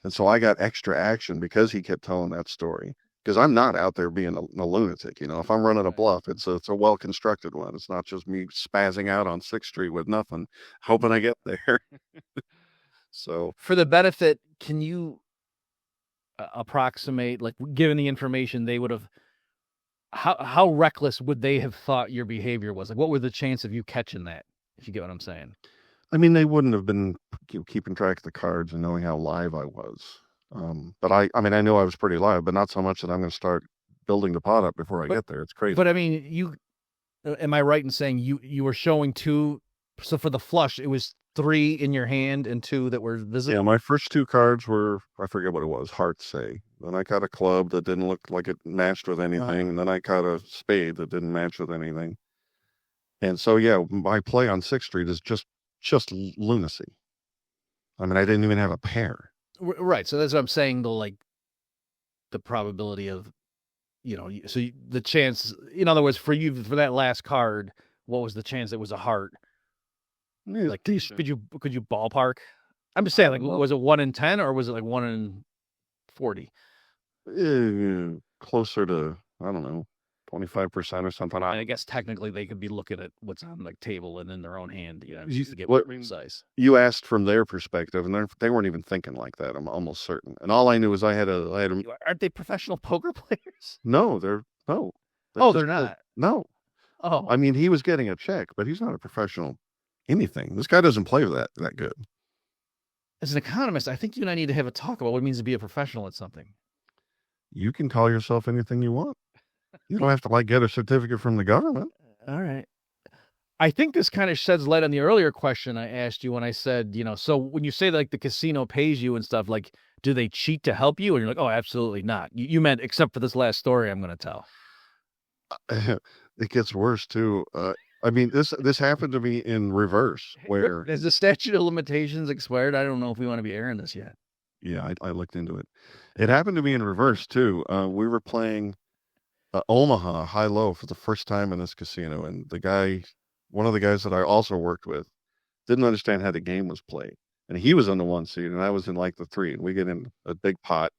B: And so I got extra action because he kept telling that story. Because I'm not out there being a lunatic, If I'm running a bluff, it's a well-constructed one. It's not just me spazzing out on 6th Street with nothing, hoping I get there. So,
C: for the benefit, can you approximate, like, given the information they would have, how reckless would they have thought your behavior was? Like, what were the chance of you catching that, if you get what I'm saying?
B: I mean, they wouldn't have been keeping track of the cards and knowing how live I was. But I mean, I knew I was pretty live, but not so much that I'm going to start building the pot up before I get there. It's crazy.
C: But I mean, am I right in saying you were showing 2? So for the flush, it was 3 in your hand and 2 that were visible.
B: Yeah, my first 2 cards were, I forget what it was, hearts, say. Then I got a club that didn't look like it matched with anything, and then I got a spade that didn't match with anything. And so, yeah, my play on 6th Street is just lunacy. I mean, I didn't even have a pair.
C: Right. So that's what I'm saying, though, like the probability of, the chance, in other words, for you, for that last card, what was the chance it was a heart?
B: Yeah,
C: like, could you ballpark? I'm just saying, like, was it 1 in 10 or was it like 1 in 40?
B: Closer to, I don't know, 25% or something.
C: I guess technically they could be looking at what's on the table and in their own hand, just to get size.
B: You asked from their perspective, and they weren't even thinking like that. I'm almost certain. And all I knew was I had a.
C: Aren't they professional poker players?
B: No, they're no.
C: They're not.
B: No.
C: Oh,
B: I mean, he was getting a check, but he's not a professional anything. This guy doesn't play that good.
C: As an economist, I think you and I need to have a talk about what it means to be a professional at something.
B: You can call yourself anything you want. You don't have to get a certificate from the government.
C: All right. I think this kind of sheds light on the earlier question I asked you when I said, so when you say like the casino pays you and stuff, like, do they cheat to help you? And you're like, oh, absolutely not. You meant except for this last story I'm going to tell.
B: It gets worse too. I mean, this happened to me in reverse, where
C: has the statute of limitations expired? I don't know if we want to be airing this yet.
B: Yeah, I looked into it. It happened to me in reverse too. We were playing Omaha high-low for the first time in this casino, and one of the guys that I also worked with, didn't understand how the game was played. and he was in the 1 seed, and I was in like the 3, and we get in a big pot,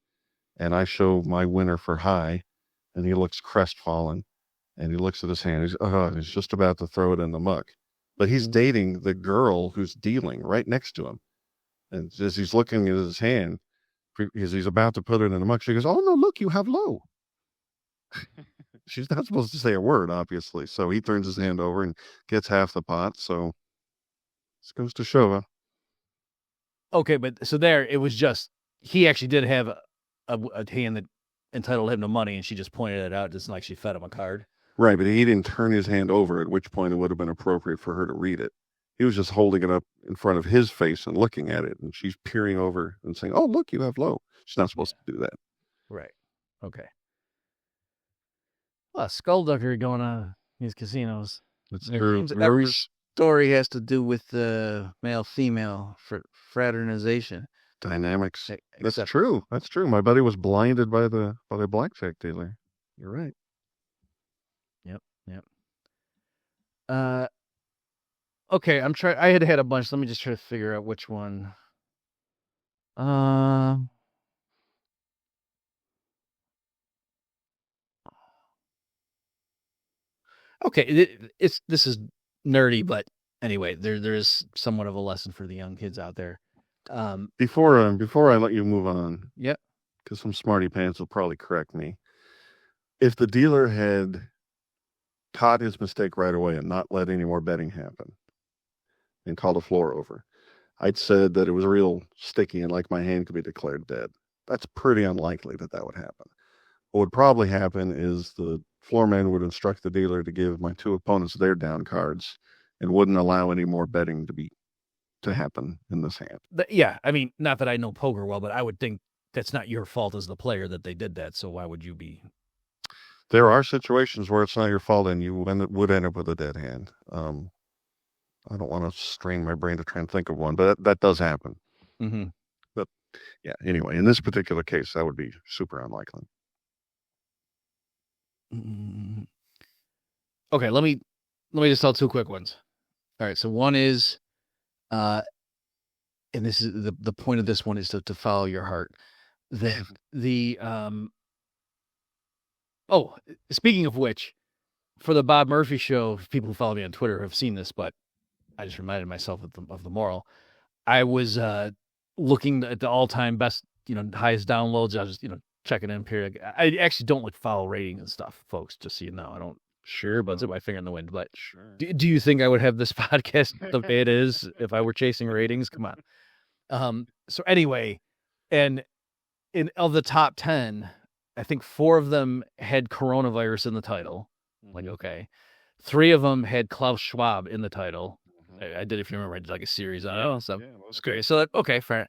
B: and I show my winner for high, and he looks crestfallen, and he looks at his hand. He's just about to throw it in the muck, but he's dating the girl who's dealing right next to him, and as he's looking at his hand, because he's about to put it in the muck, she goes, "Oh no, look, you have low." She's not supposed to say a word, obviously. So he turns his hand over and gets half the pot. So this goes to show her.
C: Okay, but so there, it was just, he actually did have a hand that entitled him to money, and she just pointed it out, just like she fed him a card.
B: Right, but he didn't turn his hand over, at which point it would have been appropriate for her to read it. He was just holding it up in front of his face and looking at it, and she's peering over and saying, "Oh, look, you have low." She's not supposed to do that.
C: Right. Okay. Well, skullduggery going on in these casinos.
B: It's
D: Every story has to do with the male-female fraternization.
B: dynamics. That's
C: Except-
B: true. That's true. My buddy was blinded by the blackjack dealer. You're right.
C: Okay, I had a bunch. Let me just try to figure out which one. Okay, this is nerdy, but anyway, there is somewhat of a lesson for the young kids out there.
B: Before I let you move on,
C: Yep.
B: because some smarty pants will probably correct me. If the dealer had caught his mistake right away and not let any more betting happen and called the floor over, I'd said that it was real sticky and like my hand could be declared dead. That's pretty unlikely that would happen. What would probably happen is the floor man would instruct the dealer to give my two opponents their down cards and wouldn't allow any more betting to happen in this hand.
C: Yeah, I mean, not that I know poker well, but I would think that's not your fault as the player that they did that. So why would you be?
B: There are situations where it's not your fault and you would end up with a dead hand. I don't want to strain my brain to try and think of one, but that does happen.
C: Mm-hmm.
B: But yeah, anyway, in this particular case, that would be super unlikely.
C: Okay, let me just tell two quick ones. All right, so one is, and this is the point of this one is to follow your heart. Speaking of which, for the Bob Murphy show, people who follow me on Twitter have seen this, but I just reminded myself of the moral. I was looking at the all-time best, highest downloads. I was just, checking in period. I actually don't follow ratings and stuff, folks, just so you know. I don't but zip my finger in the wind. But
B: Sure.
C: do you think I would have this podcast the way it is if I were chasing ratings? Come on. So anyway, and of the top 10, I think 4 of them had coronavirus in the title. Like, okay. 3 of them had Klaus Schwab in the title. I did, if you remember, I did like a series on it. So it's great. So okay, fair.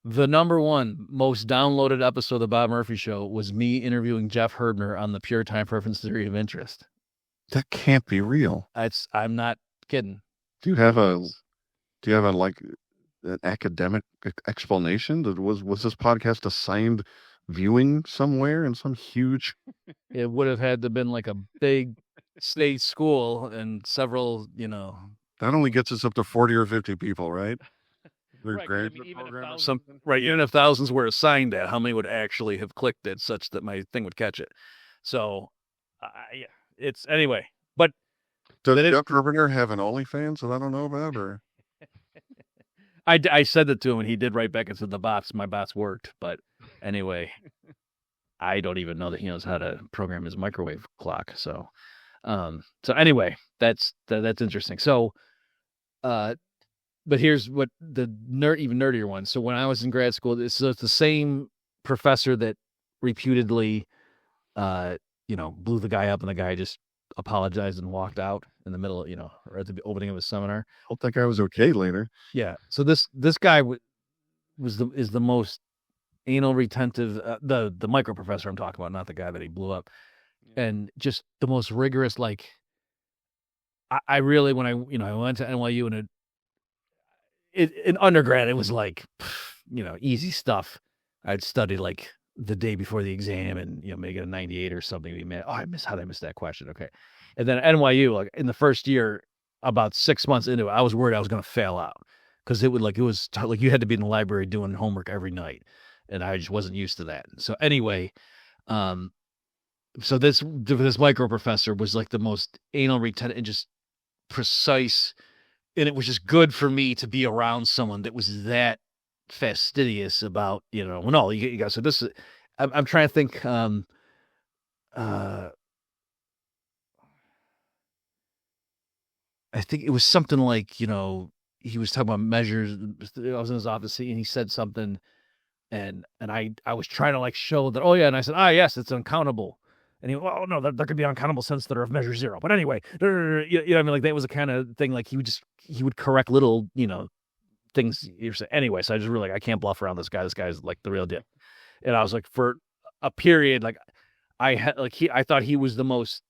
C: The number 1 most downloaded episode of the Bob Murphy Show was me interviewing Jeff Herbner on the pure time preference theory of interest.
B: That can't be real.
C: I'm not kidding.
B: Do you have an academic explanation? Was this podcast assigned viewing somewhere in some huge?
C: It would have had to been like a big state school and several,
B: That only gets us up to 40 or 50 people, right?
C: Right, even if thousands were assigned that, how many would actually have clicked it such that my thing would catch it? So, yeah, it's anyway. But
B: does Jeff Herbner have an OnlyFans that I don't know about? Or
C: I said that to him, and he did write back and said my bots worked. But anyway, I don't even know that he knows how to program his microwave clock. So anyway, that's interesting. So, but here's what even nerdier one. So when I was in grad school, it's the same professor that reputedly, blew the guy up, and the guy just apologized and walked out in the middle, or at the opening of his seminar.
B: I hope that guy was okay later.
C: Yeah. So this guy is the most anal retentive, the micro professor I'm talking about, not the guy that he blew up, and just the most rigorous. Like, I really, when I went to NYU and in undergrad, it was like, easy stuff. I'd study like the day before the exam and, make it a 98 or something. Be mad. Oh, how'd I miss that question? Okay. And then at NYU, like in the first year, about 6 months into it, I was worried I was going to fail out. because it was like you had to be in the library doing homework every night, and I just wasn't used to that. So anyway, so this micro professor was like the most anal retentive and just precise, and it was just good for me to be around someone that was that fastidious about, no, you got, so this is, I'm trying to think, I think it was something like, he was talking about measures. I was in his office and he said something, and I was trying to like show that, oh yeah, and I said, yes, it's uncountable. And he went, well, no, there could be uncountable cents that are of measure zero. But anyway, you know what I mean? Like that was the kind of thing, like he would correct little, things you're saying. Anyway, so I just really like, I can't bluff around this guy. This guy's like the real deal. And I was like, for a period, like I thought he was the most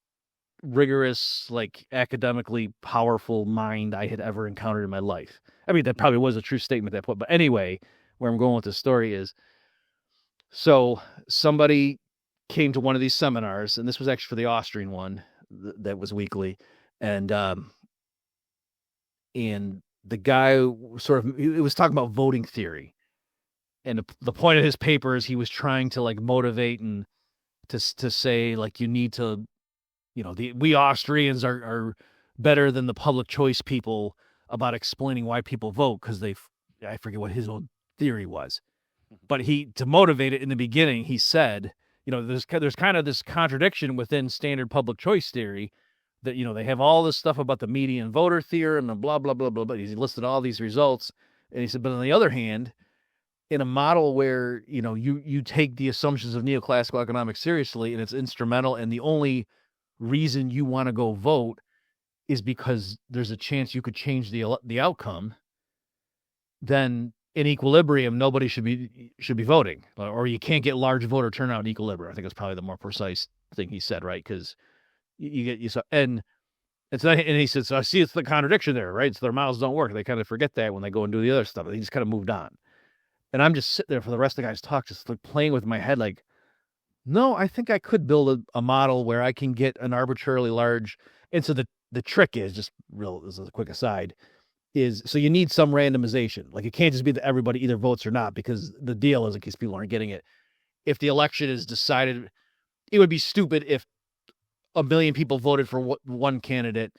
C: rigorous, like academically powerful mind I had ever encountered in my life. I mean, that probably was a true statement at that point. But anyway, where I'm going with this story is, so somebody came to one of these seminars, and this was actually for the Austrian one that was weekly, and the guy it was talking about voting theory, and the point of his paper is he was trying to like motivate and to say like you need to, we Austrians are better than the public choice people about explaining why people vote, because I forget what his own theory was, but to motivate it in the beginning, he said, there's kind of this contradiction within standard public choice theory that, they have all this stuff about the median voter theorem and blah, blah, blah, blah, blah. He listed all these results. And he said, but on the other hand, in a model where, you take the assumptions of neoclassical economics seriously and it's instrumental, and the only reason you want to go vote is because there's a chance you could change the outcome, then in equilibrium, nobody should be voting, or you can't get large voter turnout in equilibrium. I think that's probably the more precise thing he said, right? Because and he said, so I see it's the contradiction there, right? So their models don't work. They kind of forget that when they go and do the other stuff. They just kind of moved on. And I'm just sitting there for the rest of the guy's talk, just like playing with my head, like, no, I think I could build a model where I can get an arbitrarily large. And so the trick is, just real as a quick aside, is so you need some randomization. Like it can't just be that everybody either votes or not, because the deal is, in case people aren't getting it, if the election is decided, it would be stupid if 1 million people voted for one candidate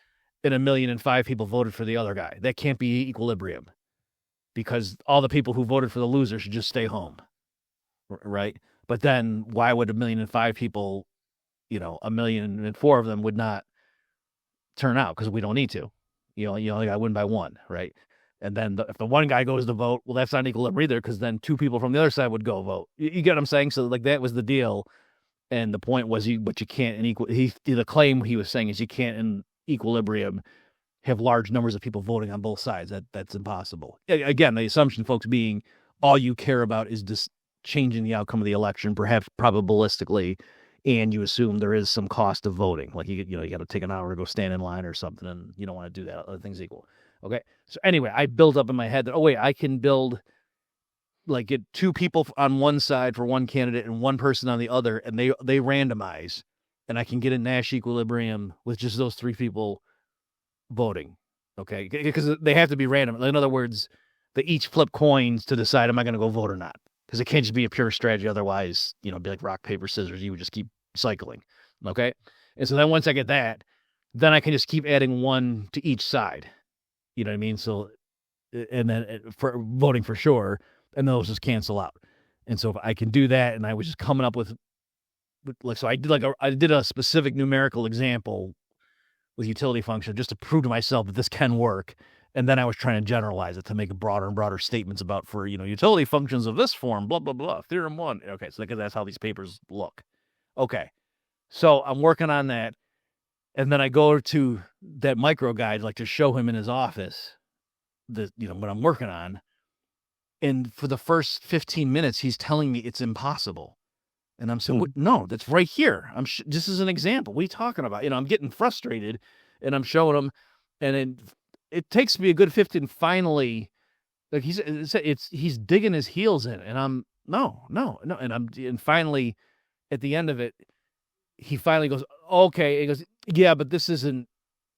C: and 1,000,005 people voted for the other guy. That can't be equilibrium, because all the people who voted for the loser should just stay home, right? But then why would 1,000,005 people, 1,000,004 of them would not turn out? Because we don't need to. You only got to win by one, right? And then if the one guy goes to vote, well, that's not equilibrium either, because then 2 people from the other side would go vote. You get what I'm saying? So like that was the deal. And the point was, but you can't the claim he was saying is you can't in equilibrium have large numbers of people voting on both sides. That's impossible. Again, the assumption, folks, being all you care about is just changing the outcome of the election, perhaps probabilistically, and you assume there is some cost of voting. Like you got to take an hour to go stand in line or something, and you don't want to do that. Other things equal. Okay. So anyway, I built up in my head that, I can build, like, get 2 people on one side for one candidate and 1 person on the other, and they randomize, and I can get a Nash equilibrium with just those 3 people voting. Okay. Because they have to be random. In other words, they each flip coins to decide, am I going to go vote or not? Because it can't just be a pure strategy. Otherwise, it'd be like rock, paper, scissors. You would just keep cycling. Okay. And so then once I get that, then I can just keep adding 1 to each side. You know what I mean? So, and then for voting for sure, and those just cancel out. And so if I can do that, and I was just coming up with like, so I did a specific numerical example with utility function just to prove to myself that this can work. And then I was trying to generalize it to make broader and broader statements about, for, utility functions of this form, blah, blah, blah, theorem 1. Okay. So that's how these papers look. Okay. So I'm working on that. And then I go to that micro guy, like, to show him in his office what I'm working on. And for the first 15 minutes, he's telling me it's impossible. And I'm saying, no, that's right here. This is an example. What are you talking about? I'm getting frustrated, and I'm showing him, and then it takes me a good 15. Finally, like he's digging his heels in, and I'm no, and finally, at the end of it, he finally goes, okay. He goes, yeah, but this isn't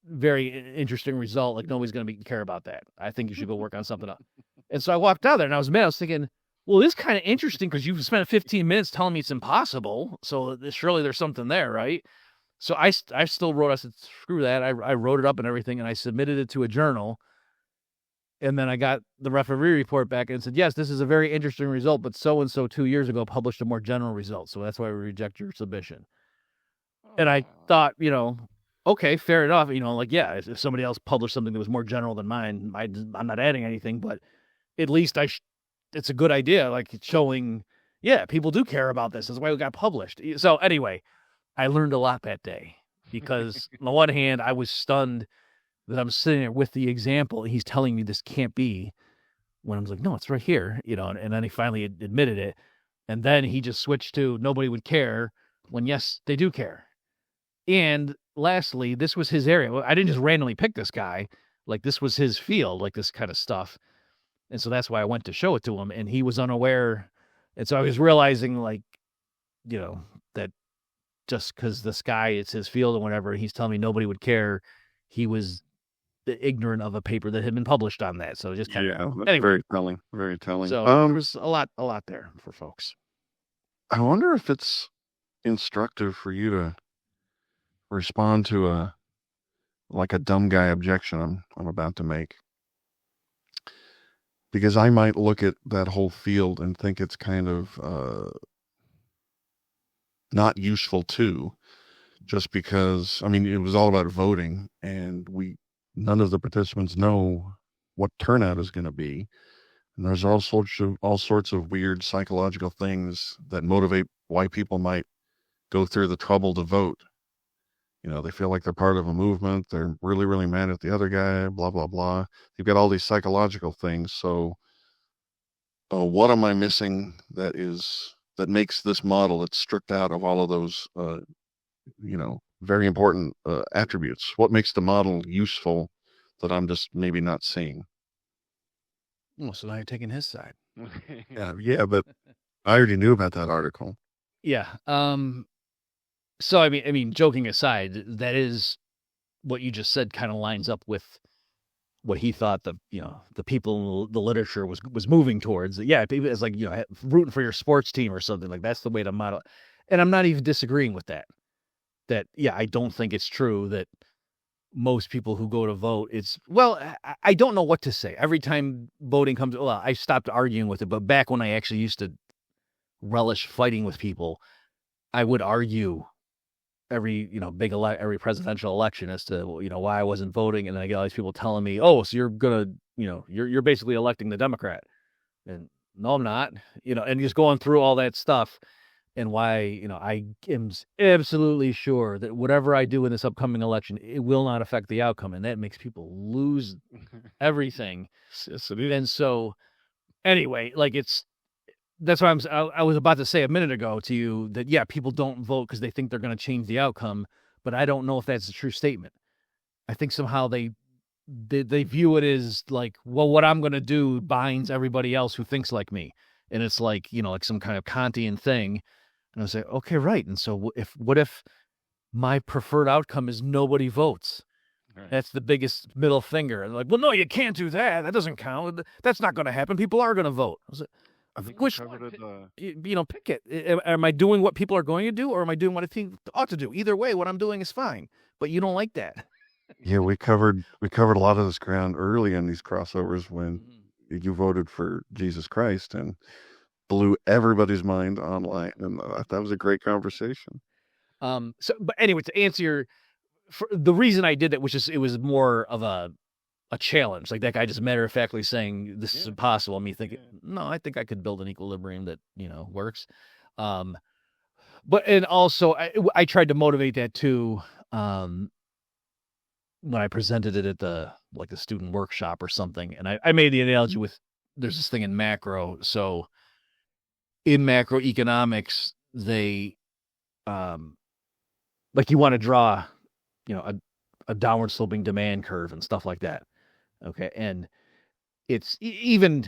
C: very interesting result. Like nobody's going to care about that. I think you should go work on something else. And so I walked out there and I was mad. I was thinking, well, this is kind of interesting because you've spent 15 minutes telling me it's impossible. So surely there's something there, right? So I still wrote, I said, screw that. I wrote it up and everything, and I submitted it to a journal. And then I got the referee report back and said, yes, this is a very interesting result, but so-and-so 2 years ago published a more general result. So that's why we reject your submission. And I thought, okay, fair enough. Like, yeah, if somebody else published something that was more general than mine, I'm not adding anything, but at least it's a good idea. Like it's showing, yeah, people do care about this. That's why it got published. So anyway, I learned a lot that day because on the one hand, I was stunned that I'm sitting there with the example and he's telling me this can't be, when I was like, no, it's right here, and then he finally admitted it. And then he just switched to nobody would care when, yes, they do care. And lastly, this was his area. I didn't just randomly pick this guy. Like this was his field, like this kind of stuff. And so that's why I went to show it to him, and he was unaware. And so I was realizing, like, that just because this guy, it's his field or whatever, he's telling me nobody would care. He was ignorant of a paper that had been published on that. So just kind of,
B: that's
C: anyway.
B: very telling. Very telling.
C: So there was a lot there for folks.
B: I wonder if it's instructive for you to respond to a dumb guy objection I'm about to make. Because I might look at that whole field and think it's kind of not useful too, just because, it was all about voting, and none of the participants know what turnout is going to be. And there's all sorts of weird psychological things that motivate why people might go through the trouble to vote. They feel like they're part of a movement. They're really, really mad at the other guy, blah, blah, blah. You've got all these psychological things. So what am I missing that makes this model that's stripped out of all of those, very important attributes? What makes the model useful that I'm just maybe not seeing?
D: Oh, so now you're taking his side.
B: Yeah, but I already knew about that article.
C: Yeah. So, I mean, joking aside, that is what you just said kind of lines up with what he thought the people in the literature was moving towards. Yeah, it's like, rooting for your sports team or something. Like that's the way to model. And I'm not even disagreeing with that. That, yeah, I don't think it's true that most people who go to vote, I don't know what to say. Every time voting comes, I stopped arguing with it. But back when I actually used to relish fighting with people, I would argue every every presidential election as to why I wasn't voting, and then I get all these people telling me, oh, so you're gonna you're basically electing the Democrat, and no, I'm not, and just going through all that stuff, and why I am absolutely sure that whatever I do in this upcoming election, it will not affect the outcome, and that makes people lose everything. And so anyway, like that's why I was about to say a minute ago to you that, yeah, people don't vote because they think they're going to change the outcome, but I don't know if that's a true statement. I think somehow they view it as like, well, what I'm going to do binds everybody else who thinks like me. And it's like, like some kind of Kantian thing. And I was like, okay, right. And so what if my preferred outcome is nobody votes? Right. That's the biggest middle finger. And like, well, no, you can't do that. That doesn't count. That's not going to happen. People are going to vote. I was like,
B: I think
C: which one? Pick it. Am I doing what people are going to do, or am I doing what I think ought to do? Either way, what I'm doing is fine. But you don't like that.
B: Yeah, we covered a lot of this ground early in these crossovers when you voted for Jesus Christ and blew everybody's mind online, and that was a great conversation.
C: But anyway, to answer the reason I did that was just it was more of a challenge. Like that guy just matter-of-factly saying this is impossible. Me thinking, no, I think I could build an equilibrium that, works. And also I tried to motivate that too. When I presented it at the student workshop or something. And I made the analogy with, there's this thing in macro. So in macroeconomics, they, you want to draw, a downward sloping demand curve and stuff like that. Okay. And it's even,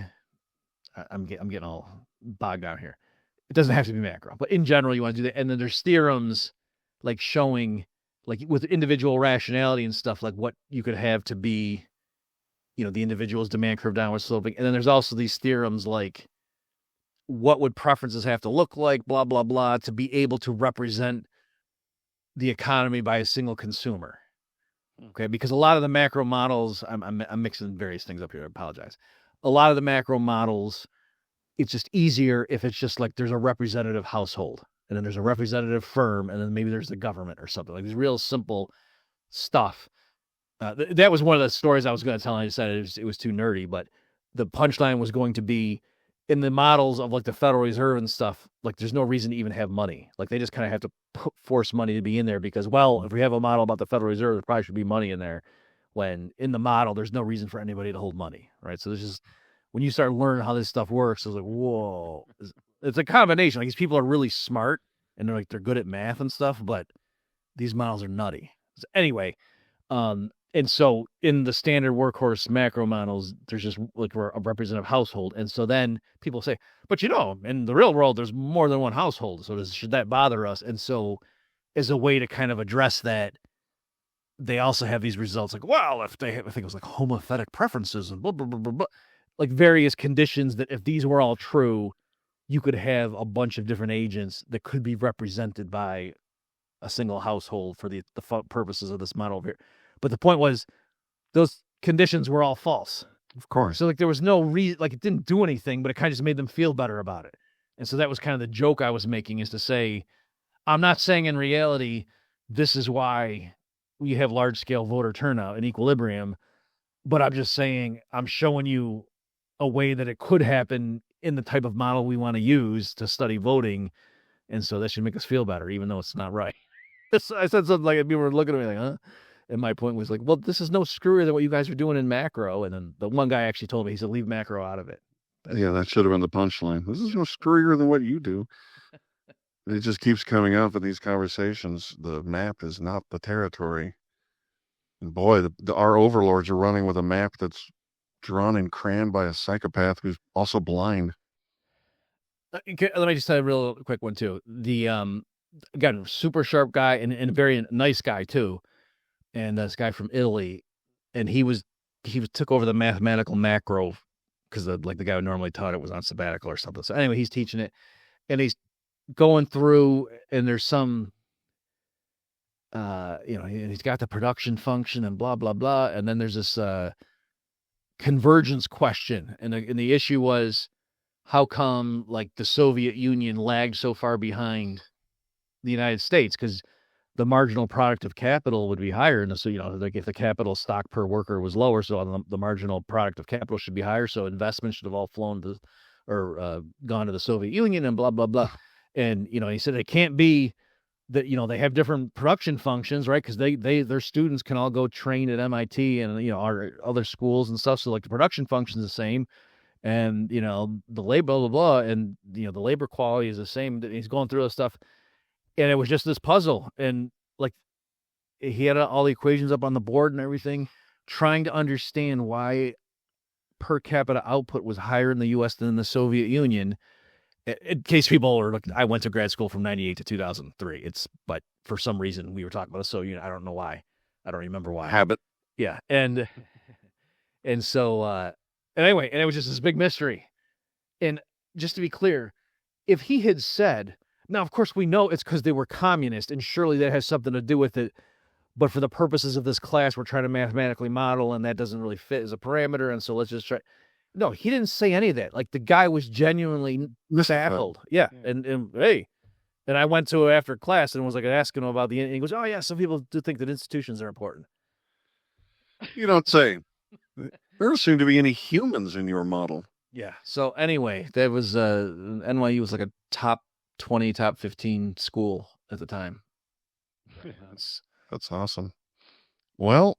C: I'm getting all bogged down here. It doesn't have to be macro, but in general, you want to do that. And then there's theorems like showing like with individual rationality and stuff, like what you could have to be, the individual's demand curve downward sloping. And then there's also these theorems like what would preferences have to look like, blah, blah, blah, to be able to represent the economy by a single consumer. Okay, because a lot of the macro models, I'm mixing various things up here. I apologize. A lot of the macro models, it's just easier if it's just like there's a representative household, and then there's a representative firm, and then maybe there's the government or something. Like these real simple stuff. That was one of the stories I was going to tell, and I decided it was too nerdy. But the punchline was going to be in the models of like the Federal Reserve and stuff. Like there's no reason to even have money. Like they just kind of have to force money to be in there because, well, if we have a model about the Federal Reserve, there probably should be money in there. When in the model, there's no reason for anybody to hold money, right? So there's just, when you start learning how this stuff works, it's like, whoa. It's a combination. Like these people are really smart and they're good at math and stuff, but these models are nutty. So anyway, and so in the standard workhorse macro models, there's just like a representative household. And so then people say, but in the real world, there's more than one household. So should that bother us? And so as a way to kind of address that, they also have these results like, well, if they have, I think it was like homothetic preferences and blah, blah, blah, blah, blah, like various conditions that if these were all true, you could have a bunch of different agents that could be represented by a single household for the purposes of this model over here. But the point was those conditions were all false.
B: Of course.
C: So like there was no reason, like it didn't do anything, but it kind of just made them feel better about it. And so that was kind of the joke I was making, is to say, I'm not saying in reality, this is why we have large scale voter turnout and equilibrium, but I'm just saying, I'm showing you a way that it could happen in the type of model we want to use to study voting. And so that should make us feel better, even though it's not right. I said something like, people were looking at me like, huh? And my point was like, well, this is no screwier than what you guys are doing in macro. And then the one guy actually told me, he said, leave macro out of it.
B: Yeah, that should have been the punchline. This is no screwier than what you do. It just keeps coming up in these conversations. The map is not the territory. And boy, our overlords are running with a map that's drawn and crammed by a psychopath who's also blind.
C: Let me just tell you a real quick one too. The again, super sharp guy and a very nice guy too. And this guy from Italy, and he took over the mathematical macro because the guy who normally taught it was on sabbatical or something. So anyway, he's teaching it, and he's going through, and there's some, he's got the production function and blah, blah, blah. And then there's this convergence question. And the issue was, how come like the Soviet Union lagged so far behind the United States? Because the marginal product of capital would be higher. And so, like if the capital stock per worker was lower, so the marginal product of capital should be higher. So investments should have all flown to, or gone to the Soviet Union and blah, blah, blah. And, he said it can't be that, they have different production functions, right? Because their students can all go train at MIT and, our other schools and stuff. So like the production function is the same. And, the labor, blah, blah, blah. And, the labor quality is the same. He's going through this stuff. And it was just this puzzle. And like he had all the equations up on the board and everything, trying to understand why per capita output was higher in the U.S. than in the Soviet Union. In case people are looking, I went to grad school from 98 to 2003. But for some reason we were talking about the Soviet Union. I don't know why. I don't remember why.
B: Habit.
C: Yeah. And so, and anyway, and it was just this big mystery. And just to be clear, if he had said, now, of course, we know it's because they were communist, and surely that has something to do with it. But for the purposes of this class, we're trying to mathematically model, and that doesn't really fit as a parameter. And so let's just try. No, he didn't say any of that. Like the guy was genuinely baffled. Yeah. And hey, and I went to after class and was like asking him about and he goes, oh yeah, some people do think that institutions are important.
B: You don't say. There don't seem to be any humans in your model.
C: Yeah. So anyway, that was NYU was like a top 20, top 15 school at the time.
B: That's awesome. Well,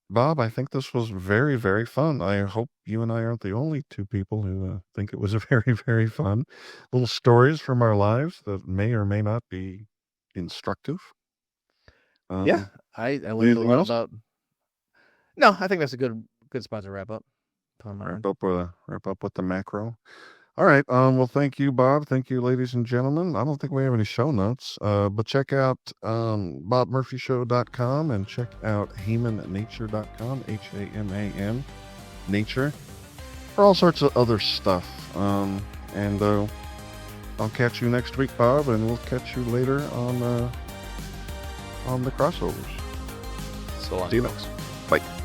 B: Bob, I think this was very, very fun. I hope you and I aren't the only two people who think it was a very, very fun. Little stories from our lives that may or may not be instructive.
C: Yeah, I learned a lot about. No, I think that's a good spot to wrap up.
B: Wrap up with the macro. All right. Well, thank you, Bob. Thank you, ladies and gentlemen. I don't think we have any show notes, but check out bobmurphyshow.com and check out hamannature.com, Haman nature, for all sorts of other stuff. And I'll catch you next week, Bob, and we'll catch you later on the crossovers.
A: So long,
B: See you
A: folks.
B: next. Bye.